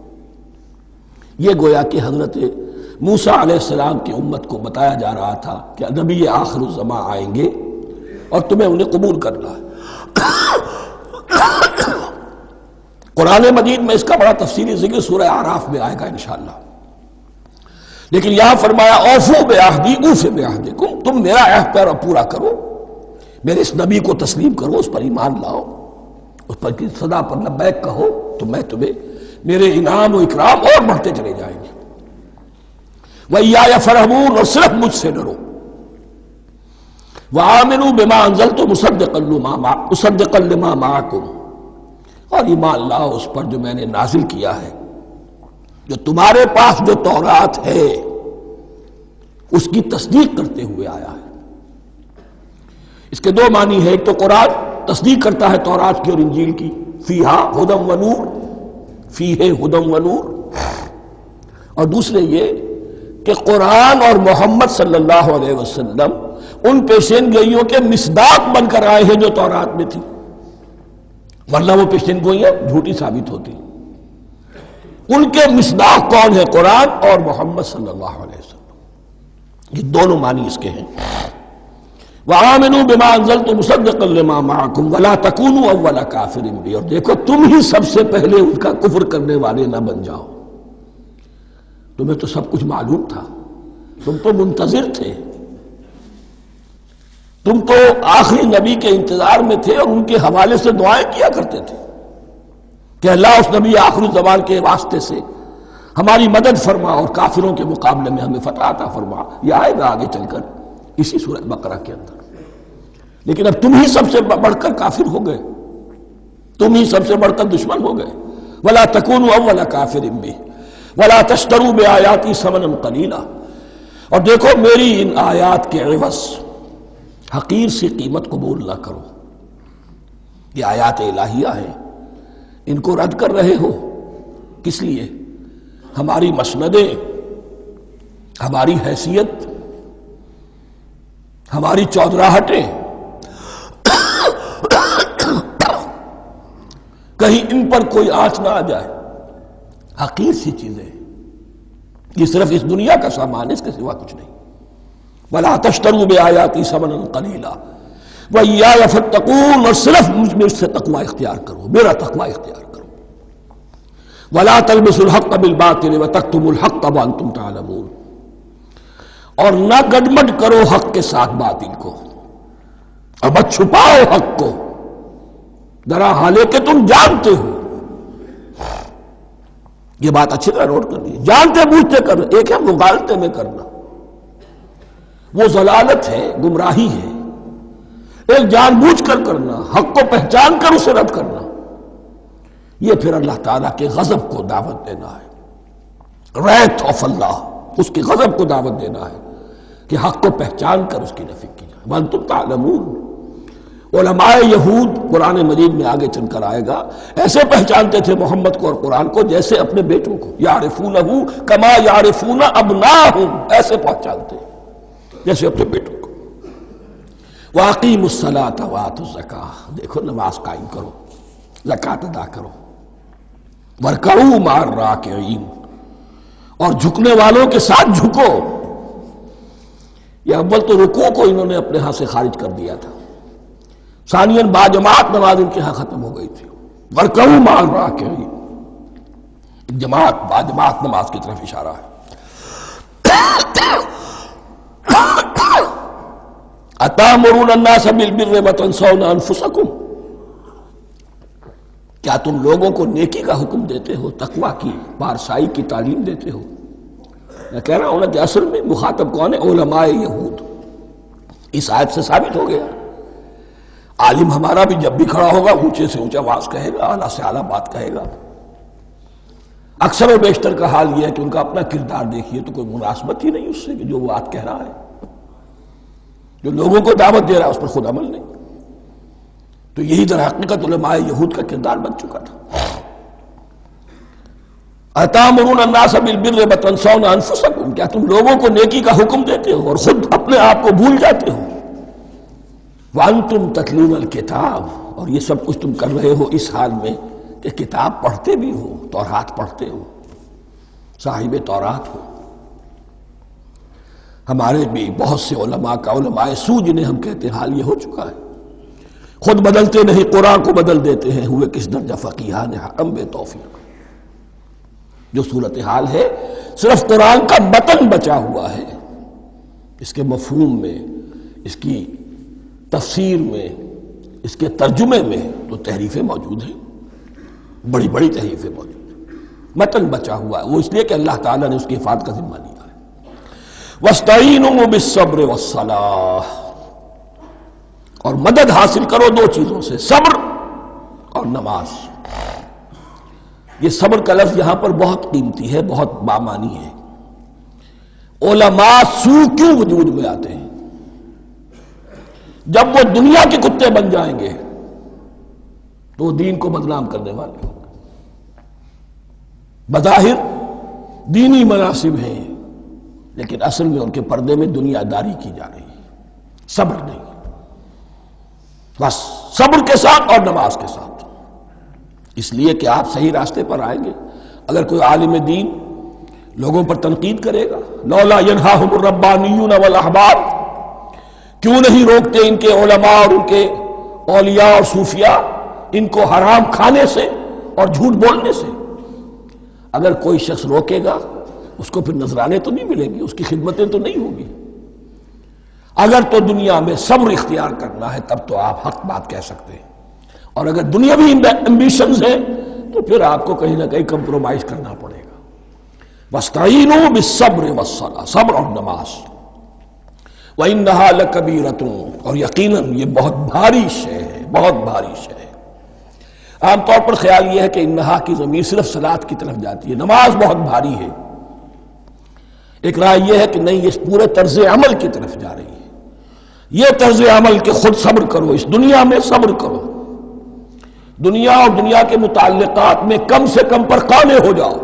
یہ گویا کہ حضرت موسیٰ علیہ السلام کی امت کو بتایا جا رہا تھا کہ نبی آخر الزمان آئیں گے اور تمہیں انہیں قبول کرنا ہے۔ قرآن مجید میں اس کا بڑا تفصیلی ذکر سورہ اعراف میں آئے گا انشاءاللہ، لیکن یہاں فرمایا اوفوا بعہدی اوف بعہدکم، تم میرا عہد پورا کرو، میرے اس نبی کو تسلیم کرو، اس پر ایمان لاؤ، اس پر کی صدا پر لبیک کہو، تو میں تمہیں میرے انعام و اکرام اور بڑھتے چلے جائیں گے۔ وَإِيَّايَ فَارْهَبُونِ، اور صرف مجھ سے ڈرو۔ وَآمِنُوا بِمَا أَنزَلْتُ مُصَدِّقًا لِمَا مَعَكُمْ، اور ایمان لاؤ اس پر جو میں نے نازل کیا ہے، جو تمہارے پاس جو تورات ہے اس کی تصدیق کرتے ہوئے آیا ہے۔ اس کے دو معنی ہے، ایک تو قرآن تصدیق کرتا ہے تورات کی اور انجیل کی، فیہا ہدی و نور، فیہ ہدی و نور، اور دوسرے یہ کہ قرآن اور محمد صلی اللہ علیہ وسلم ان پیشین گوئیوں کے مصداق بن کر آئے ہیں جو تورات میں تھی، ورنہ وہ پیشین گوئیاں جھوٹی ثابت ہوتی۔ ان کے مصداق کون ہے؟ قرآن اور محمد صلی اللہ علیہ وسلم۔ یہ دونوں معنی اس کے ہیں۔ وَآمِنُوا بِمَا أَنزَلْتُ مُصَدِّقًا لِمَا مَعَكُمْ وَلَا تَكُونُوا أَوَّلَ كَافِرٍ بِهِ، اور دیکھو تم ہی سب سے پہلے ان کا کفر کرنے والے نہ بن جاؤ۔ تمہیں تو سب کچھ معلوم تھا، تم تو منتظر تھے، تم تو آخری نبی کے انتظار میں تھے اور ان کے حوالے سے دعائیں کیا کرتے تھے کہ اللہ اس نبی آخری زمان کے واسطے سے ہماری مدد فرما اور کافروں کے مقابلے میں ہمیں فتح عطا فرما۔ یہ آئے گا آگے چل کر اسی سورۃ بقرہ کے اندر۔ لیکن اب تم ہی سب سے بڑھ کر کافر ہو گئے، تم ہی سب سے بڑھ کر دشمن ہو گئے۔ وَلَا تَكُونُوا أَوَّلَ كَافِرٍ بِهِ وَلَا تَشْتَرُوا بِآيَاتِي ثَمَنًا قَلِيلًا، اور دیکھو میری ان آیات کے عوض حقیر سی قیمت قبول نہ کرو۔ یہ آیات الہیہ ہیں، ان کو رد کر رہے ہو کس لیے؟ ہماری مسندیں، ہماری حیثیت، ہماری چودراہٹیں، کہیں ان پر کوئی آنچ نہ آ جائے۔ حقیر سی چیزیں، یہ صرف اس دنیا کا سامان ہے، اس کے سوا کچھ نہیں۔ وَلَا تَشْتَرُوا بِآيَاتِي ثَمَنًا قَلِيلًا وَإِيَّايَ فَاتَّقُونِ، اور صرف مجھ سے تقوی اختیار کرو، میرا تقوی اختیار کرو۔ وَلَا تَلْبِسُوا الْحَقَّ بِالْبَاطِلِ وَتَكْتُمُوا الْحَقَّ وَأَنْتُمْ تَعْلَمُونَ، اور نہ گڈمڈ کرو حق کے ساتھ باطل کو، اور مت چھپاؤ حق کو، ذرا حالے کہ تم جانتے ہو۔ یہ بات اچھی طرح نوٹ کر لیجیے، جانتے بوجھتے کرنا، ایک ہے مغالطے میں کرنا، وہ ضلالت ہے، گمراہی ہے۔ ایک جان بوجھ کر کرنا، حق کو پہچان کر اسے رد کرنا، یہ پھر اللہ تعالیٰ کے غضب کو دعوت دینا ہے، wrath of اللہ، اس کے غضب کو دعوت دینا ہے کہ حق کو پہچان کر اس کی نفی کی جائے۔ وَأَنْتُمْ تَعْلَمُونَ، علماء یہود قرآن مجید میں آگے چل کر آئے گا ایسے پہچانتے تھے محمد کو اور قرآن کو جیسے اپنے بیٹوں کو، یعرفونہ کما یعرفون ابناہم، ایسے پہچانتے جیسے اپنے بیٹوں کو۔ وَأَقِیمُوا الصَّلَاةَ وَآتُوا الزَّکَاةَ، دیکھو نماز قائم کرو، زکوٰۃ ادا کرو، وَارْکَعُوا مَعَ الرَّاکِعِینَ، اور جھکنے والوں کے ساتھ جھکو۔ یہ اول تو رکوع کو انہوں نے اپنے ہاں سے خارج کر دیا تھا، ثانیاً باجماعت نماز ان کے ہاں ختم ہو گئی تھی۔ وَارْکَعُوا مَعَ الرَّاکِعِینَ، جماعت باجماعت نماز کی طرف اشارہ ہے۔ أَتَأْمُرُونَ النَّاسَ بِالْبِرِّ وَتَنْسَوْنَ أَنفُسَكُمْ، کیا تم لوگوں کو نیکی کا حکم دیتے ہو، تقویٰ کی، پارسائی کی تعلیم دیتے ہو؟ میں کہہ رہا ہوں نا کہ اصل میں مخاطب کون ہے؟ علماء یہود۔ اس آیت سے ثابت ہو گیا عالم ہمارا بھی جب بھی کھڑا ہوگا اونچے سے اونچا آواز کہے گا، اعلیٰ سے اعلیٰ بات کہے گا۔ اکثر و بیشتر کا حال یہ ہے کہ ان کا اپنا کردار دیکھیے تو کوئی مناسبت ہی نہیں اس سے کہ جو وہ بات کہہ رہا ہے، جو لوگوں کو دعوت دے رہا ہے اس پر خود عمل نہیں۔ تو یہی در حقیقت علماء یہود کا کردار بن چکا تھا۔ أَتَأْمُرُونَ النَّاسَ بِالْبِرِّ وَتَنْسَوْنَ أَنفُسَكُمْ، کیا تم لوگوں کو نیکی کا حکم دیتے ہو اور خود اپنے آپ کو بھول جاتے ہو؟ وَأَنْتُمْ تَتْلُونَ الْكِتَابَ، اور یہ سب کچھ تم کر رہے ہو اس حال میں کہ کتاب پڑھتے بھی ہو، تورات پڑھتے ہو، صاحب تورات ہو۔ ہمارے بھی بہت سے علماء کا علماء سو جنہیں ہم کہتے ہیں حال یہ ہو چکا ہے، خود بدلتے نہیں قرآن کو بدل دیتے ہیں، ہوئے کس درجہ فقیہان حکم بے توفیق۔ جو صورتحال ہے صرف قرآن کا متن بچا ہوا ہے، اس کے مفہوم میں، اس کی تفسیر میں، اس کے ترجمے میں تو تحریفیں موجود ہیں، بڑی بڑی تحریفیں موجود ہیں، متن بچا ہوا ہے، وہ اس لیے کہ اللہ تعالیٰ نے اس کی حفاظت کا ذمہ لیا ہے۔ وَاسْتَعِینُوا بِالصَّبْرِ وَالصَّلَاةِ، اور مدد حاصل کرو دو چیزوں سے، صبر اور نماز۔ یہ صبر کا لفظ یہاں پر بہت قیمتی ہے، بہت بامانی ہے۔ علماء سو کیوں وجود میں آتے ہیں؟ جب وہ دنیا کے کتے بن جائیں گے تو وہ دین کو بدنام کرنے والے ہوں گے۔ بظاہر دینی مناسب ہیں لیکن اصل میں ان کے پردے میں دنیا داری کی جا رہی ہے، صبر نہیں، بس صبر کے ساتھ اور نماز کے ساتھ، اس لیے کہ آپ صحیح راستے پر آئیں گے۔ اگر کوئی عالم دین لوگوں پر تنقید کرے گا، لولا ینہاہم الربانیون والاحبار، کیوں نہیں روکتے ان کے علماء اور ان کے اولیاء اور صوفیاء ان کو حرام کھانے سے اور جھوٹ بولنے سے؟ اگر کوئی شخص روکے گا اس کو پھر نذرانے تو نہیں ملیں گی، اس کی خدمتیں تو نہیں ہوگی۔ اگر تو دنیا میں صبر اختیار کرنا ہے تب تو آپ حق بات کہہ سکتے ہیں، اور اگر دنیاوی ایمبیشنز ہیں تو پھر آپ کو کہیں نہ کہیں کمپرومائز کرنا پڑے گا۔ وَاسْتَعِینُوا بِالصَّبْرِ وَالصَّلَاةِ، صبر اور نماز۔ وَإِنَّهَا لَكَبِیرَةٌ، اور یقیناً یہ بہت بھاری شے ہے، بہت بھاری شے ہے۔ عام طور پر خیال یہ ہے کہ انہا کی ضمیر صرف صلاۃ کی طرف جاتی ہے، نماز بہت بھاری ہے۔ ایک رائے یہ ہے کہ نہیں، یہ پورے طرز عمل کی طرف جا رہی ہے۔ یہ طرز عمل کہ خود صبر کرو، اس دنیا میں صبر کرو، دنیا اور دنیا کے متعلقات میں کم سے کم پر قانع ہو جاؤ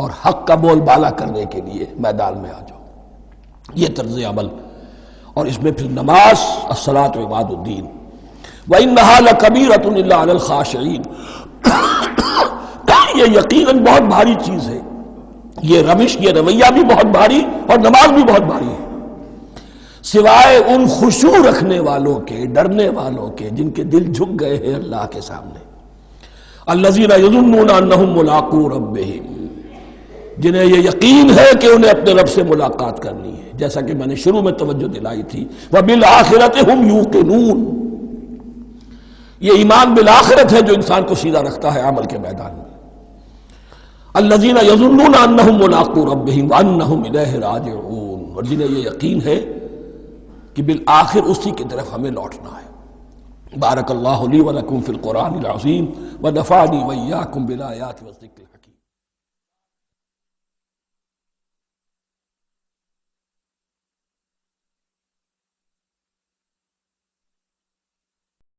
اور حق کا بول بالا کرنے کے لیے میدان میں آ جاؤ، یہ طرز عمل۔ اور اس میں پھر نماز، الصلاۃ عماد الدین۔ وَإِنَّهَا لَكَبِیرَةٌ إِلَّا عَلَى الْخَاشِعِینَ، یہ یقیناً بہت بھاری چیز ہے، یہ روش، یہ رویہ بھی بہت بھاری اور نماز بھی بہت بھاری ہے، سوائے ان خشوع رکھنے والوں کے، ڈرنے والوں کے جن کے دل جھک گئے ہیں اللہ کے سامنے۔ الذین یظنون انہم ملاقو ربہم، جنہیں یہ یقین ہے کہ انہیں اپنے رب سے ملاقات کرنی ہے، جیسا کہ میں نے شروع میں توجہ دلائی تھی، وبالآخرۃ ہم یوقنون، یہ ایمان بالآخرت ہے جو انسان کو سیدھا رکھتا ہے عمل کے میدان میں۔ الذین یظنون انہم ملاقو ربہم وانہم الیہ راجعون، اور جنہیں یہ یقین ہے کہ بالآخر اسی کی طرف ہمیں لوٹنا ہے۔ بارک اللہ لی ولکم فی القرآن العظیم ونفعنی وإیاکم بالآیات والذکر الحکیم۔